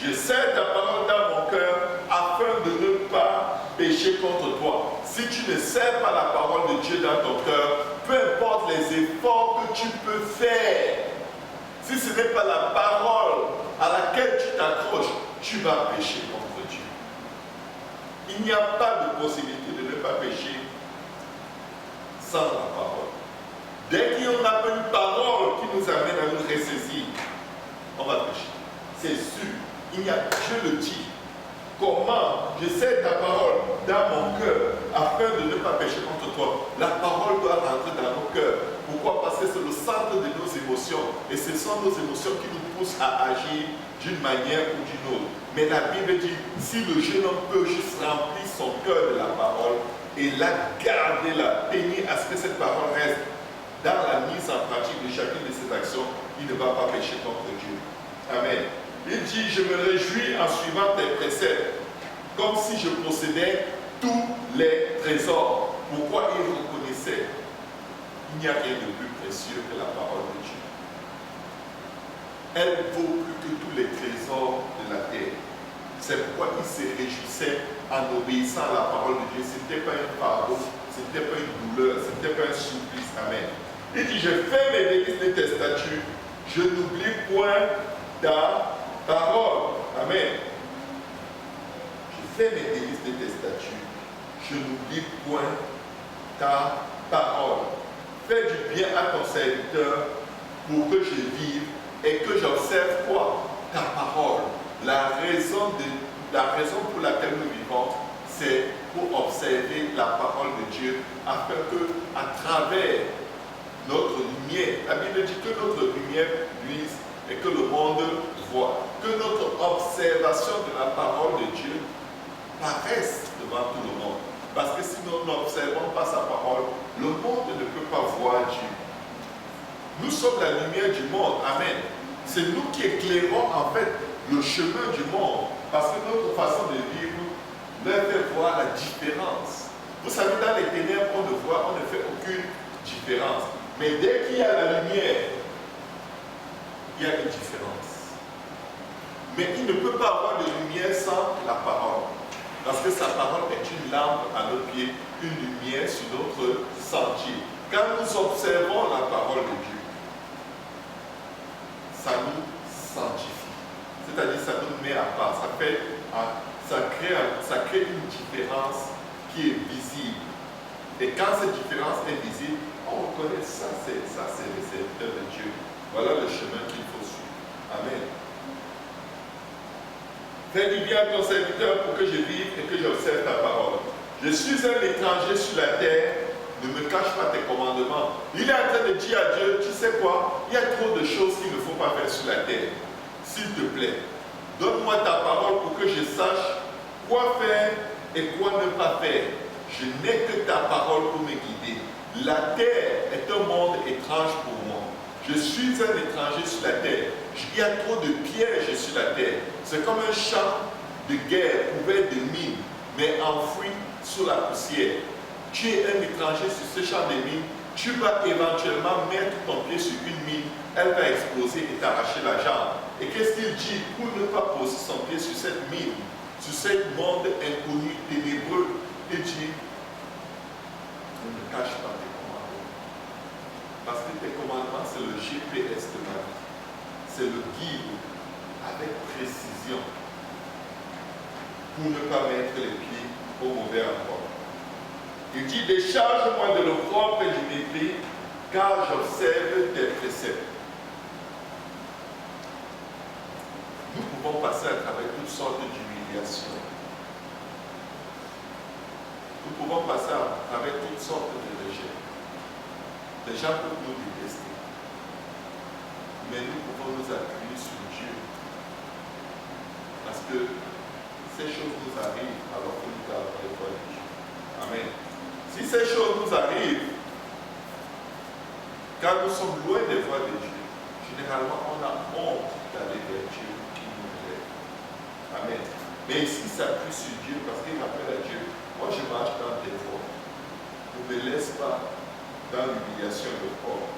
Je serre ta parole dans mon cœur afin de ne pas pécher contre toi. Si tu ne serres pas la parole de Dieu dans ton cœur, peu importe les efforts que tu peux faire, si ce n'est pas la parole à laquelle tu t'accroches, tu vas pécher contre Dieu. Il n'y a pas de possibilité de ne pas pécher sans la parole. Dès qu'il y en a une parole qui nous amène à nous ressaisir, on va pécher. C'est sûr. Il y a, Dieu le dit. Comment je sais ta parole dans mon cœur afin de ne pas pécher contre toi. La parole doit rentrer dans nos cœurs. Pourquoi? Parce que c'est le centre de nos émotions. Et ce sont nos émotions qui nous poussent à agir d'une manière ou d'une autre. Mais la Bible dit, si le jeune homme peut juste remplir son cœur de la parole et la garder, la tenir à ce que cette parole reste dans la mise en pratique de chacune de ses actions, il ne va pas pécher contre Dieu. Amen. Il dit, je me réjouis en suivant tes préceptes, comme si je possédais tous les trésors. Pourquoi il reconnaissait? Il n'y a rien de plus précieux que la parole de Dieu. Elle vaut plus que tous les trésors de la terre. C'est pourquoi il se réjouissait en obéissant à la parole de Dieu. Ce n'était pas un fardeau, ce n'était pas une douleur, ce n'était pas un supplice. Amen. Il dit, je fais mes délices de tes statuts, je n'oublie point ta parole. Amen. Je fais mes délices de tes statuts, je n'oublie point ta parole. Fais du bien à ton serviteur pour que je vive et que j'observe quoi? Ta parole. La raison pour laquelle nous vivons, c'est pour observer la parole de Dieu afin que, à travers notre lumière, la Bible dit que notre lumière luise et que le monde voit, que notre observation de la parole de Dieu paraisse devant tout le monde. Parce que si nous n'observons pas sa parole, le monde ne peut pas voir Dieu. Nous sommes la lumière du monde. Amen. C'est nous qui éclairons en fait le chemin du monde. Parce que notre façon de vivre leur fait voir la différence. Vous savez, dans les ténèbres, on ne fait aucune différence. Mais dès qu'il y a la lumière, il y a une différence. Mais il ne peut pas avoir de lumière sans la parole. Parce que sa parole est une lampe à nos pieds, une lumière sur notre sentier. Quand nous observons la parole de Dieu, ça nous sanctifie. C'est-à-dire ça nous met à part. Ça crée une différence qui est visible. Et quand cette différence est visible, on reconnaît ça, c'est le serviteur de Dieu. Voilà le chemin qu'il faut suivre. Amen. Fais du bien à ton serviteur pour que je vive et que j'observe ta parole. Je suis un étranger sur la terre, ne me cache pas tes commandements. Il est en train de dire à Dieu, tu sais quoi, il y a trop de choses qu'il ne faut pas faire sur la terre. S'il te plaît, donne-moi ta parole pour que je sache quoi faire et quoi ne pas faire. Je n'ai que ta parole pour me guider. La terre est un monde étrange pour moi. Je suis un étranger sur la terre. Il y a trop de pièges sur la terre. C'est comme un champ de guerre couvert de mines, mais enfoui sous la poussière. Tu es un étranger sur ce champ de mines. Tu vas éventuellement mettre ton pied sur une mine. Elle va exploser et t'arracher la jambe. Et qu'est-ce qu'il dit pour ne pas poser son pied sur cette mine, sur ce monde inconnu, ténébreux? Il dit, ne me cache pas tes commandements. Parce que tes commandements, c'est le GPS de ma vie. C'est le guide avec précision pour ne pas mettre les pieds au mauvais endroit. Il dit, décharge-moi de l'opprobre et du mépris, car j'observe tes préceptes. Nous pouvons passer à travers toutes sortes d'humiliations. Nous pouvons passer à travers toutes sortes de rejets. Les gens peuvent nous détester. Mais nous pouvons nous appuyer sur Dieu. Parce que ces choses nous arrivent alors que nous avons les voies de Dieu. Amen. Si ces choses nous arrivent, quand nous sommes loin des voies de Dieu, généralement on a honte d'aller vers Dieu qui nous élève. Amen. Mais ici, il s'appuie sur Dieu parce qu'il rappelle à Dieu, moi je marche dans tes voies. Ne me laisse pas dans l'humiliation de corps.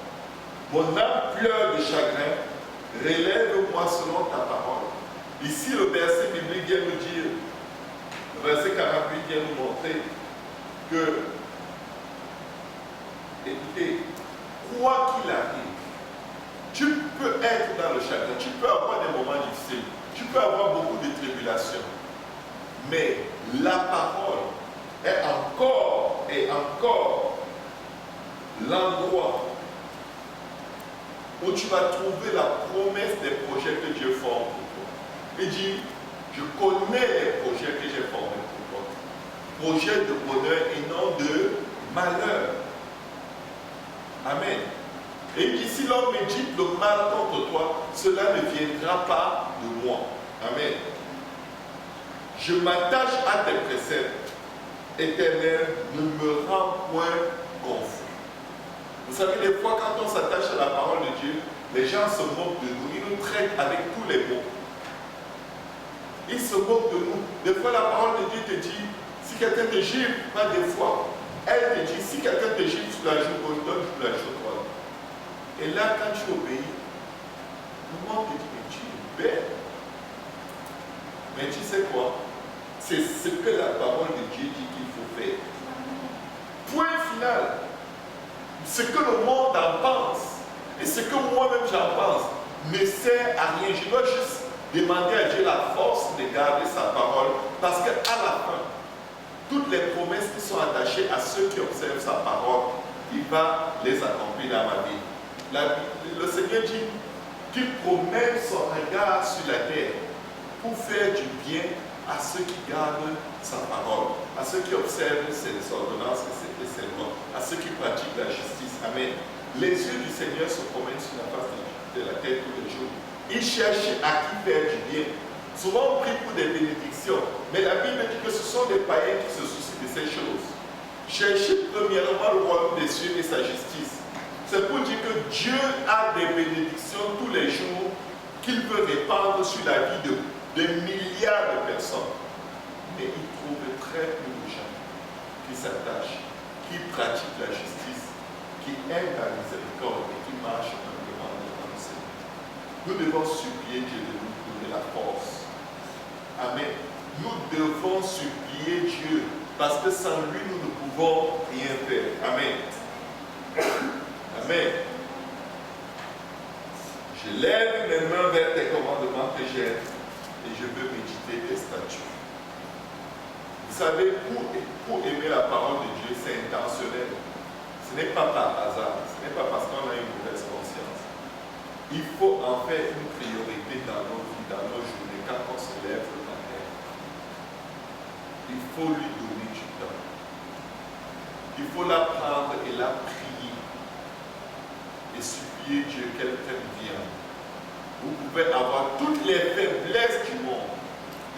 Mon âme pleure de chagrin, relève-moi selon ta parole. Ici, le verset biblique vient nous dire, le verset 48 vient nous montrer que, écoutez, quoi qu'il arrive, tu peux être dans le chagrin, tu peux avoir des moments difficiles, tu peux avoir beaucoup de tribulations, mais la parole est encore et encore l'endroit où tu vas trouver la promesse des projets que Dieu forme pour toi. Il dit, je connais les projets que j'ai formés pour toi. Projets de bonheur et non de malheur. Amen. Et il dit, si l'homme médite le mal contre toi, cela ne viendra pas de moi. Amen. Je m'attache à tes préceptes. Éternel, ne me rends point confus. Vous savez, des fois, quand on s'attache à la parole de Dieu, les gens se moquent de nous. Ils nous traitent avec tous les mots. Ils se moquent de nous. Des fois, la parole de Dieu te dit, si quelqu'un te gifle, pas des fois, elle te dit, si quelqu'un te gifle sur la joue gauche, donne sur la joue droite. Et là, quand tu obéis, le monde te dit, mais tu es belle. Mais tu sais quoi? C'est ce que la parole de Dieu dit qu'il faut faire. Point final. Ce que le monde en pense et ce que moi-même j'en pense ne sert à rien. Je dois juste demander à Dieu la force de garder sa parole parce qu'à la fin, toutes les promesses qui sont attachées s'attacher à ceux qui observent sa parole. Il va les accomplir dans ma vie. Le Seigneur dit qu'il promène son regard sur la terre pour faire du bien à ceux qui gardent sa parole, à ceux qui observent ses ordonnances et ses lois, à ceux qui pratiquent la justice. Amen. Les yeux du Seigneur se promènent sur la face de la terre tous les jours. Il cherche à qui faire du bien. Souvent on prie pour des bénédictions, mais la Bible dit que ce sont des païens qui se soucient de ces choses. Cherchez premièrement le royaume des cieux et sa justice. C'est pour dire que Dieu a des bénédictions tous les jours qu'il veut répandre sur la vie de milliards de personnes. Mais il trouve très peu de gens qui s'attachent, qui pratiquent la justice, qui aiment la miséricorde et qui marchent humblement devant le Seigneur. Nous devons supplier Dieu de nous donner la force. Amen. Nous devons supplier Dieu parce que sans lui, nous ne pouvons rien faire. Amen. Amen. Je lève mes mains vers tes commandements que j'aime et je veux méditer tes statuts. Vous savez, pour aimer la parole de Dieu, c'est intentionnel. Ce n'est pas par hasard, ce n'est pas parce qu'on a une mauvaise conscience. Il faut en faire une priorité dans nos vies, dans nos journées, quand on se lève le matin. Il faut lui donner du temps. Il faut la prendre et la prier et supplier Dieu qu'elle prenne bien. Vous pouvez avoir toutes les faiblesses du monde,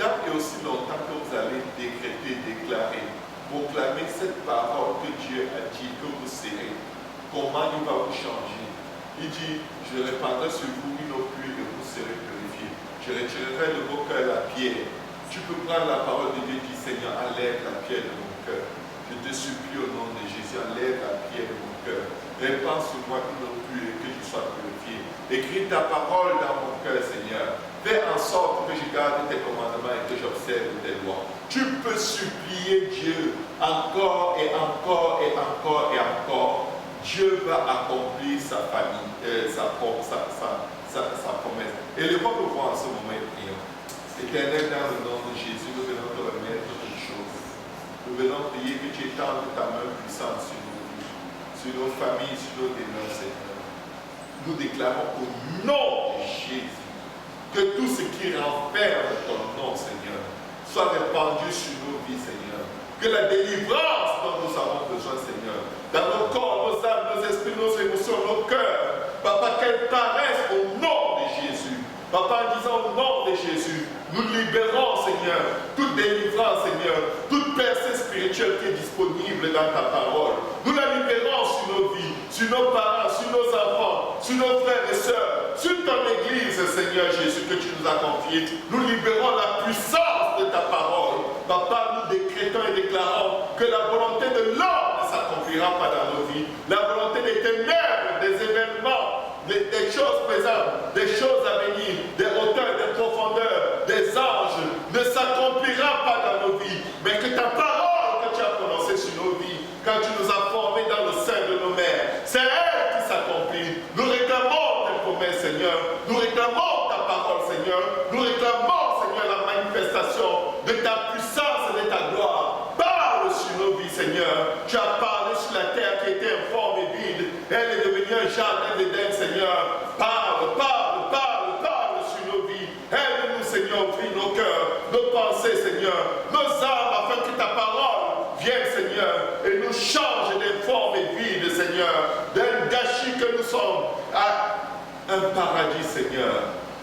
tant et aussi longtemps que vous allez décréter, déclarer, proclamer cette parole que Dieu a dit que vous serez. Comment il va vous changer? Il dit, je répandrai sur vous une eau pure et vous serez purifiés. Je retirerai de vos cœurs la pierre. Tu peux prendre la parole de Dieu et dire, Seigneur, enlève la pierre de mon cœur. Je te supplie au nom de Jésus, enlève la pierre de mon cœur. Répands sur moi une eau pure et que je sois purifié. Écris ta parole dans mon cœur, Seigneur. Fais en sorte que je garde tes commandements et que j'observe tes lois. Tu peux supplier Dieu encore et encore et encore et encore. Dieu va accomplir sa famille, sa promesse. Élevons nos voix en ce moment et prions. Éternel, dans le nom de Jésus, nous venons te remettre toutes choses. Nous venons prier que tu étendes ta main puissante sur nos vies, sur nos familles, sur nos demeures, Seigneur. Nous déclarons au nom de Jésus que tout ce qui renferme ton nom, Seigneur, soit répandu sur nos vies, Seigneur. Que la délivrance dont nous avons besoin, Seigneur, dans nos corps, nos âmes, nos esprits, nos émotions, nos cœurs, Papa, qu'elles paraissent au nom de Jésus. Papa, en disant au nom de Jésus, nous libérons, Seigneur, toute délivrance, Seigneur, toute percée spirituelle qui est disponible dans ta parole. Nous la libérons sur nos vies, sur nos parents, sur nos enfants, sur nos frères et sœurs, sur ton Église, Seigneur Jésus, que tu nous as confié. Nous libérons la puissance de ta parole. Papa, nous décrétons et déclarons que la volonté de l'homme ne s'accomplira pas dans nos vies. La volonté des ténèbres, des événements, des choses présentes, des choses à venir, des hauteurs, des profondeurs, des anges, ne s'accomplira pas dans nos vies. Mais que ta parole que tu as prononcée sur nos vies, quand tu nous as formés dans le sein de nos mères, c'est elle qui s'accomplit. Nous réclamons tes promesses, Seigneur. Nous réclamons ta parole, Seigneur. Nous réclamons, Seigneur, la manifestation de ta puissance et de ta gloire. Parle sur nos vies, Seigneur. Tu as parlé sur la terre qui était informe et vide. Elle est devenue un jardin d'Éden, Seigneur. Parle, parle, parle, parle sur nos vies. Aide-nous, Seigneur, ouvrir nos cœurs, nos pensées, Seigneur, nos âmes, afin que ta parole vienne, Seigneur, et nous change d'informe et vide, Seigneur, d'un gâchis que nous sommes à un paradis, Seigneur,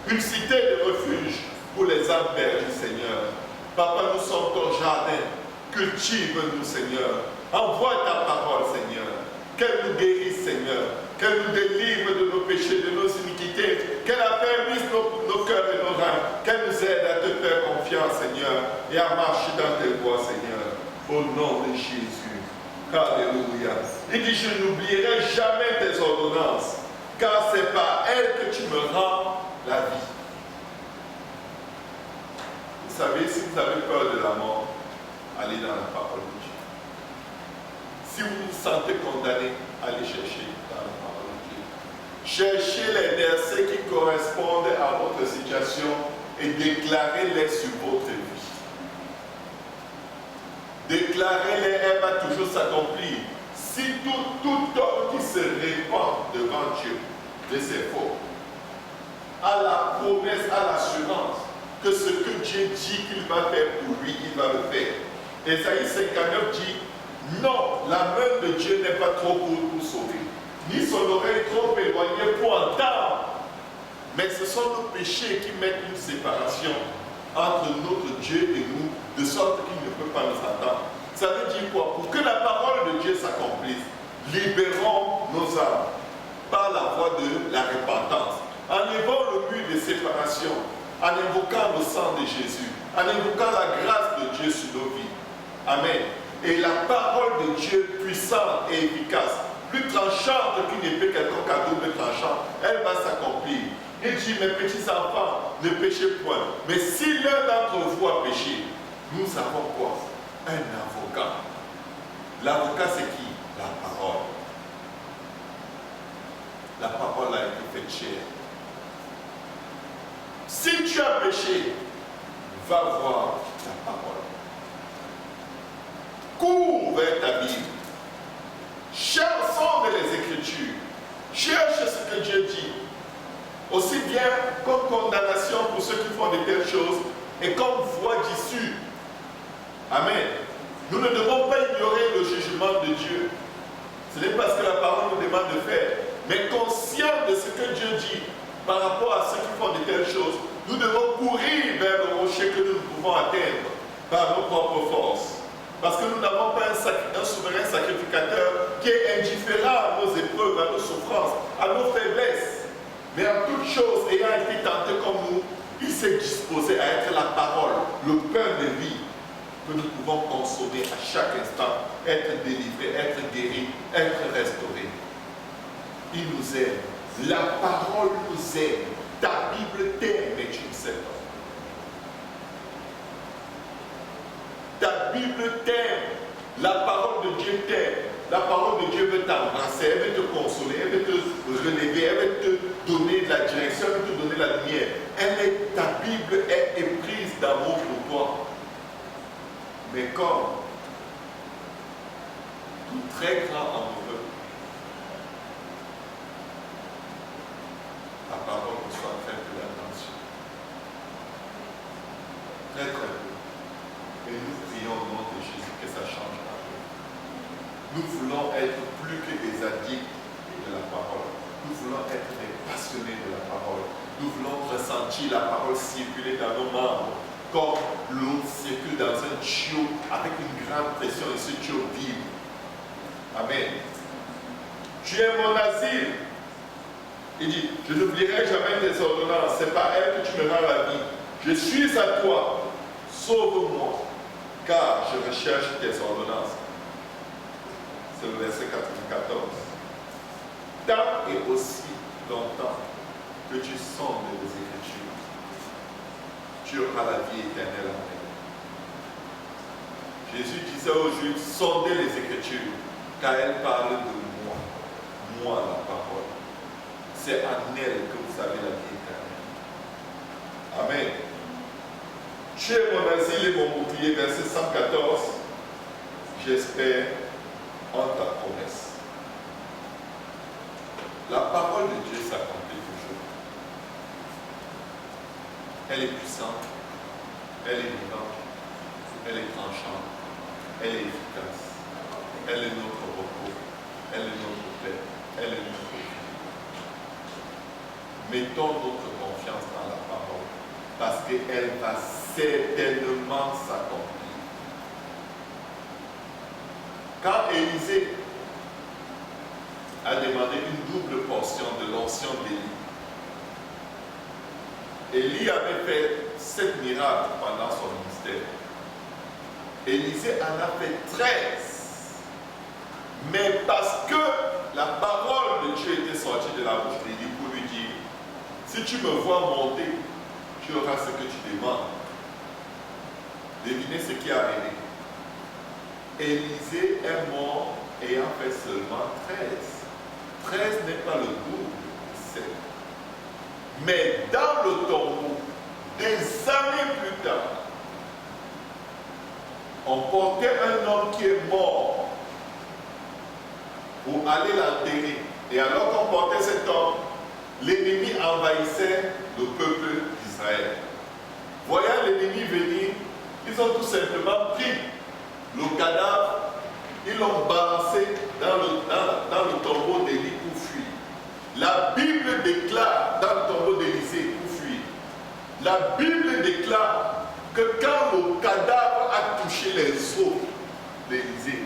une cité de refuge pour les âmes perdues, Seigneur. Papa, nous sommes ton jardin. Cultive-nous, Seigneur. Envoie ta parole, Seigneur. Qu'elle nous guérisse, Seigneur. Qu'elle nous délivre de nos péchés, de nos iniquités. Qu'elle affermisse nos cœurs et nos reins. Qu'elle nous aide à te faire confiance, Seigneur, et à marcher dans tes voies, Seigneur. Au nom de Jésus. Alléluia. Il dit, je n'oublierai jamais tes ordonnances, car c'est par elles que tu me rends la vie. Vous savez, si vous avez peur de la mort, allez dans la parole de Dieu. Si vous vous sentez condamné, allez chercher dans la parole de Dieu. Cherchez les versets qui correspondent à votre situation et déclarez-les sur votre vie. Déclarez-les, elle va toujours s'accomplir. Dieu de ses fautes, à la promesse, à l'assurance que ce que Dieu dit qu'il va faire pour lui, il va le faire. Ésaïe 59 dit, non, la main de Dieu n'est pas trop courte pour sauver, ni son oreille trop éloignée pour entendre. Mais ce sont nos péchés qui mettent une séparation entre notre Dieu et nous, de sorte qu'il ne peut pas nous entendre. Ça veut dire quoi? Pour que la parole de Dieu s'accomplisse, libérons nos âmes par la voie de la repentance, en élevant le mur de séparation, en invoquant le sang de Jésus, en invoquant la grâce de Dieu sur nos vies. Amen. Et la parole de Dieu puissante et efficace, plus tranchante qu'une épée quelconque à double tranchant, elle va s'accomplir. Il dit, mes petits enfants, ne péchez point. Mais si l'un d'entre vous a péché, nous avons quoi? Un avocat. L'avocat, c'est qui? La parole. La parole a été faite chair. Si tu as péché, va voir la parole. Cours vers ta Bible. Cherche les Écritures. Cherche ce que Dieu dit. Aussi bien comme condamnation pour ceux qui font de telles choses et comme voie d'issue. Amen. Nous ne devons pas ignorer le jugement de Dieu. Ce n'est pas ce que la parole nous demande de faire. Mais conscient de ce que Dieu dit par rapport à ceux qui font de telles choses, nous devons courir vers le rocher que nous pouvons atteindre par nos propres forces. Parce que nous n'avons pas un souverain sacrificateur qui est indifférent à nos épreuves, à nos souffrances, à nos faiblesses. Mais en toute chose, ayant été tenté comme nous, il s'est disposé à être la parole, le pain de vie que nous pouvons consommer à chaque instant, être délivré, être guéri, être restauré. Il nous aime. La parole nous aime. Ta Bible t'aime, mais tu ne sais pas. Ta Bible t'aime. La parole de Dieu t'aime. La parole de Dieu veut t'embrasser, elle veut te consoler, elle veut te relever, elle veut te donner de la direction, elle veut te donner la lumière. Ta Bible est éprise d'amour pour toi. Mais comme tout très grand amoureux, la parole reçoit très peu d'attention. Très très peu. Et nous prions au nom de Jésus que ça change la vie. Nous voulons être plus que des addicts de la parole. Nous voulons être des passionnés de la parole. Nous voulons ressentir la parole circuler dans nos membres, comme l'eau circule dans un tuyau avec une grande pression et ce tuyau vibre. Amen. Tu es mon asile. Il dit, je n'oublierai jamais tes ordonnances. C'est par elles que tu me rends la vie. Je suis à toi. Sauve-moi, car je recherche tes ordonnances. C'est le verset 94. Tant et aussi longtemps que tu sondes les Écritures, tu auras la vie éternelle en elle. Jésus disait aux Juifs, sondez les Écritures, car elles parlent de moi, moi la parole. C'est en elle que vous avez la vie éternelle. Amen. Tu es mon asile et mon bouclier, verset 114. J'espère en ta promesse. La parole de Dieu s'accomplit toujours. Elle est puissante, elle est vivante, elle est tranchante, elle est efficace, elle est notre repos, elle est notre paix, elle est notre vie. Mettons notre confiance dans la parole parce qu'elle va certainement s'accomplir. Quand Élisée a demandé une double portion de l'onction d'Élie, Élie avait fait 7 miracles pendant son ministère. Élisée en a fait 13. Mais parce que la parole de Dieu était sortie de la bouche d'Élie pour lui dire, si tu me vois monter, tu auras ce que tu demandes. Devinez ce qui est arrivé. Élisée est mort ayant fait seulement 13. 13 n'est pas le double de 7. Mais dans le tombeau, des années plus tard, on portait un homme qui est mort pour aller l'enterrer. Et alors qu'on portait cet l'ennemi envahissait le peuple d'Israël. Voyant l'ennemi venir, ils ont tout simplement pris le cadavre, ils l'ont balancé dans le tombeau d'Élie pour fuir. La Bible déclare dans le tombeau d'Élysée pour fuir. La Bible déclare que quand le cadavre a touché les os d'Élysée,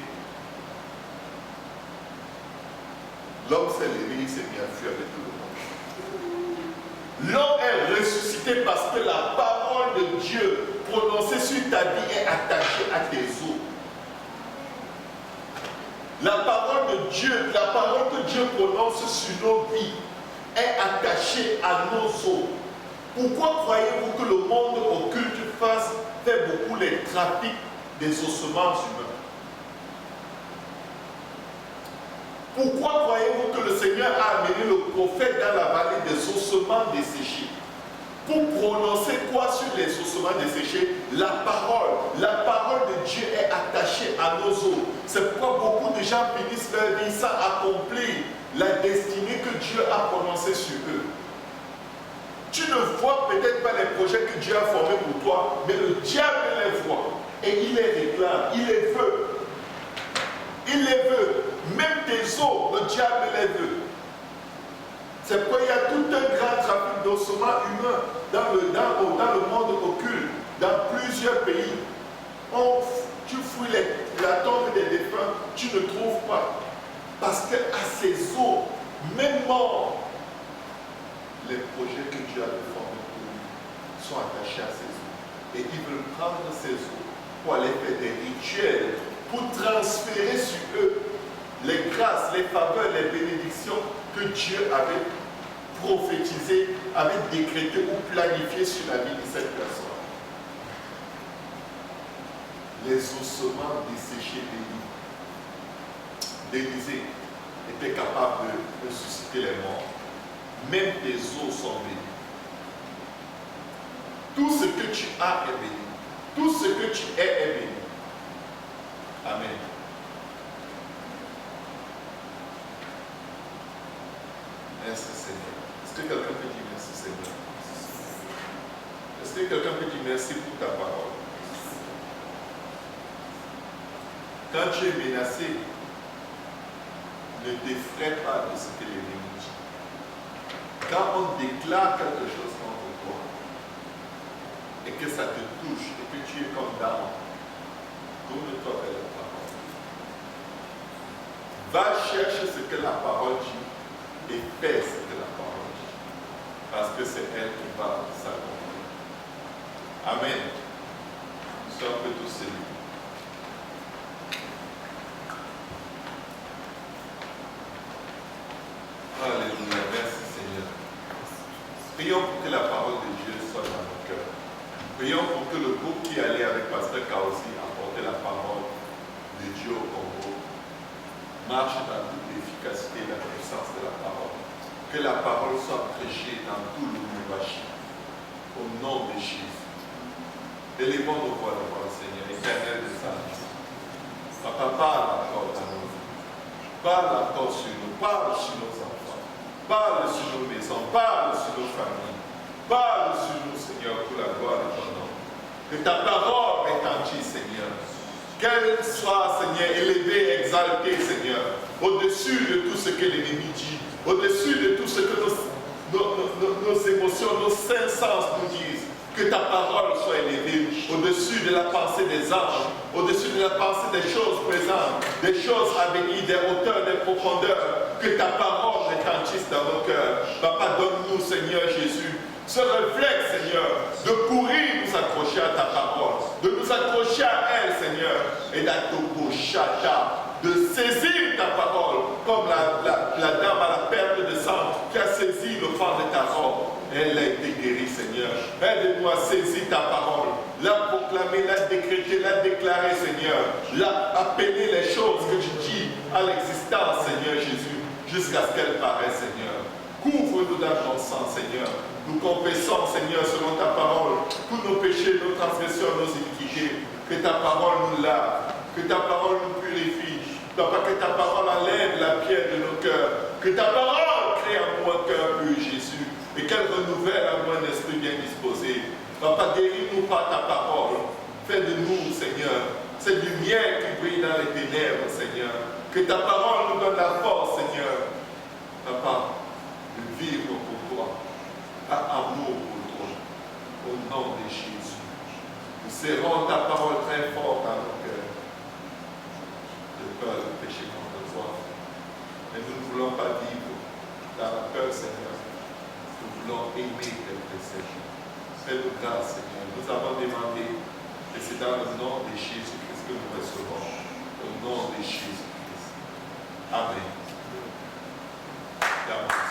l'homme s'est levé, il s'est mis à fuir avec tout le monde. L'homme est ressuscité parce que la parole de Dieu prononcée sur ta vie est attachée à tes os. La parole de Dieu, la parole que Dieu prononce sur nos vies est attachée à nos os. Pourquoi croyez-vous que le monde occulte fait beaucoup les trafics des ossements humains? Pourquoi croyez-vous que le Seigneur a amené le prophète dans la vallée des ossements desséchés? Pour prononcer quoi sur les ossements desséchés? La parole de Dieu est attachée à nos os. C'est pourquoi beaucoup de gens finissent leur vie sans accomplir la destinée que Dieu a prononcée sur eux. Tu ne vois peut-être pas les projets que Dieu a formés pour toi, mais le diable les voit et il les réclame, il les veut. Il les veut. Même tes os, le diable les veut. C'est pourquoi il y a tout un grand trafic d'ossements humains dans le monde occulte, dans plusieurs pays. Tu fouilles la tombe des défunts, tu ne trouves pas. Parce qu'à ces os, même morts, les projets que Dieu a formés pour lui sont attachés à ces os. Et ils veulent prendre ces os pour aller faire des rituels, pour transférer sur eux les grâces, les faveurs, les bénédictions que Dieu avait prophétisées, avait décrétées ou planifiées sur la vie de cette personne. Les ossements desséchés d'Élysée étaient capables de ressusciter les morts. Même tes os sont bénis. Tout ce que tu as est béni. Tout ce que tu es béni. Amen. Merci Seigneur. Est-ce que quelqu'un peut dire merci Seigneur? Est-ce que quelqu'un peut dire merci pour ta parole? Quand tu es menacé, ne t'effraie pas de ce que l'ennemi dit. Quand on déclare quelque chose contre toi et que ça te touche et que tu es comme d'âme, tourne-toi vers la parole. Va chercher ce que la parole dit et fais ce que la parole dit. Parce que c'est elle qui va s'accomplir. Amen. Nous sommes un peu tous élus. Alléluia. Merci Seigneur. Prions pour que la parole de Dieu soit dans nos cœurs. Prions pour que le groupe qui allait avec Pasteur Kaosi apporter la parole de Dieu au Congo marche dans toute l'efficacité et la puissance de la parole. Que la parole soit prêchée dans tout le Lubumbashi. Au nom de Jésus. Élevons nos voix devant le Seigneur, éternel des anges. Papa, parle encore dans nos vies. Parle encore sur nous. Parle sur nos enfants. Parle sur nos maisons. Parle sur nos familles. Parle sur nous, Seigneur, pour la gloire de ton nom. Que ta parole retentisse, Seigneur. Qu'elle soit, Seigneur, élevée, exaltée, Seigneur, au-dessus de tout ce que l'ennemi dit, au-dessus de tout ce que nos émotions, nos cinq sens nous disent. Que ta parole soit élevée au-dessus de la pensée des anges, au-dessus de la pensée des choses présentes, des choses à venir, des hauteurs, des profondeurs. Que ta parole retentisse dans nos cœurs. Papa, donne-nous, Seigneur Jésus, ce réflexe, Seigneur, de courir nous accrocher à ta parole, de nous accrocher à elle, Seigneur, et d'atokoshata, de saisir ta parole, comme la dame à la perte de sang qui a saisi le fond de ta robe. Elle a été guérie, Seigneur. Aide-nous à saisir ta parole, la proclamer, la décréter, la déclarer, Seigneur, appeler les choses que tu dis à l'existence, Seigneur Jésus, jusqu'à ce qu'elles paraissent, Seigneur. Couvre-nous dans ton sang, Seigneur. Nous confessons, Seigneur, selon ta parole, tous nos péchés, nos transgressions, nos iniquités. Que ta parole nous lave, que ta parole nous purifie. Papa, que ta parole enlève la pierre de nos cœurs. Que ta parole crée en nous un cœur pur, Jésus. ouvert à moi un esprit bien disposé. Papa, guéris-nous par ta parole. Fais de nous, Seigneur, cette lumière qui brille dans les ténèbres, Seigneur. Que ta parole nous donne la force, Seigneur. Papa, de vivre pour toi, par amour pour toi, au nom de Jésus. Nous serrons ta parole très forte dans nos cœurs, de peur de pécher contre toi. Mais nous ne voulons pas vivre dans la peur, Seigneur. Nous voulons aimer tel que Seigneur. Fais-nous grâce, Seigneur. Nous avons demandé, et c'est dans le nom de Jésus-Christ que nous recevons. Au nom de Jésus-Christ. Amen. Amen.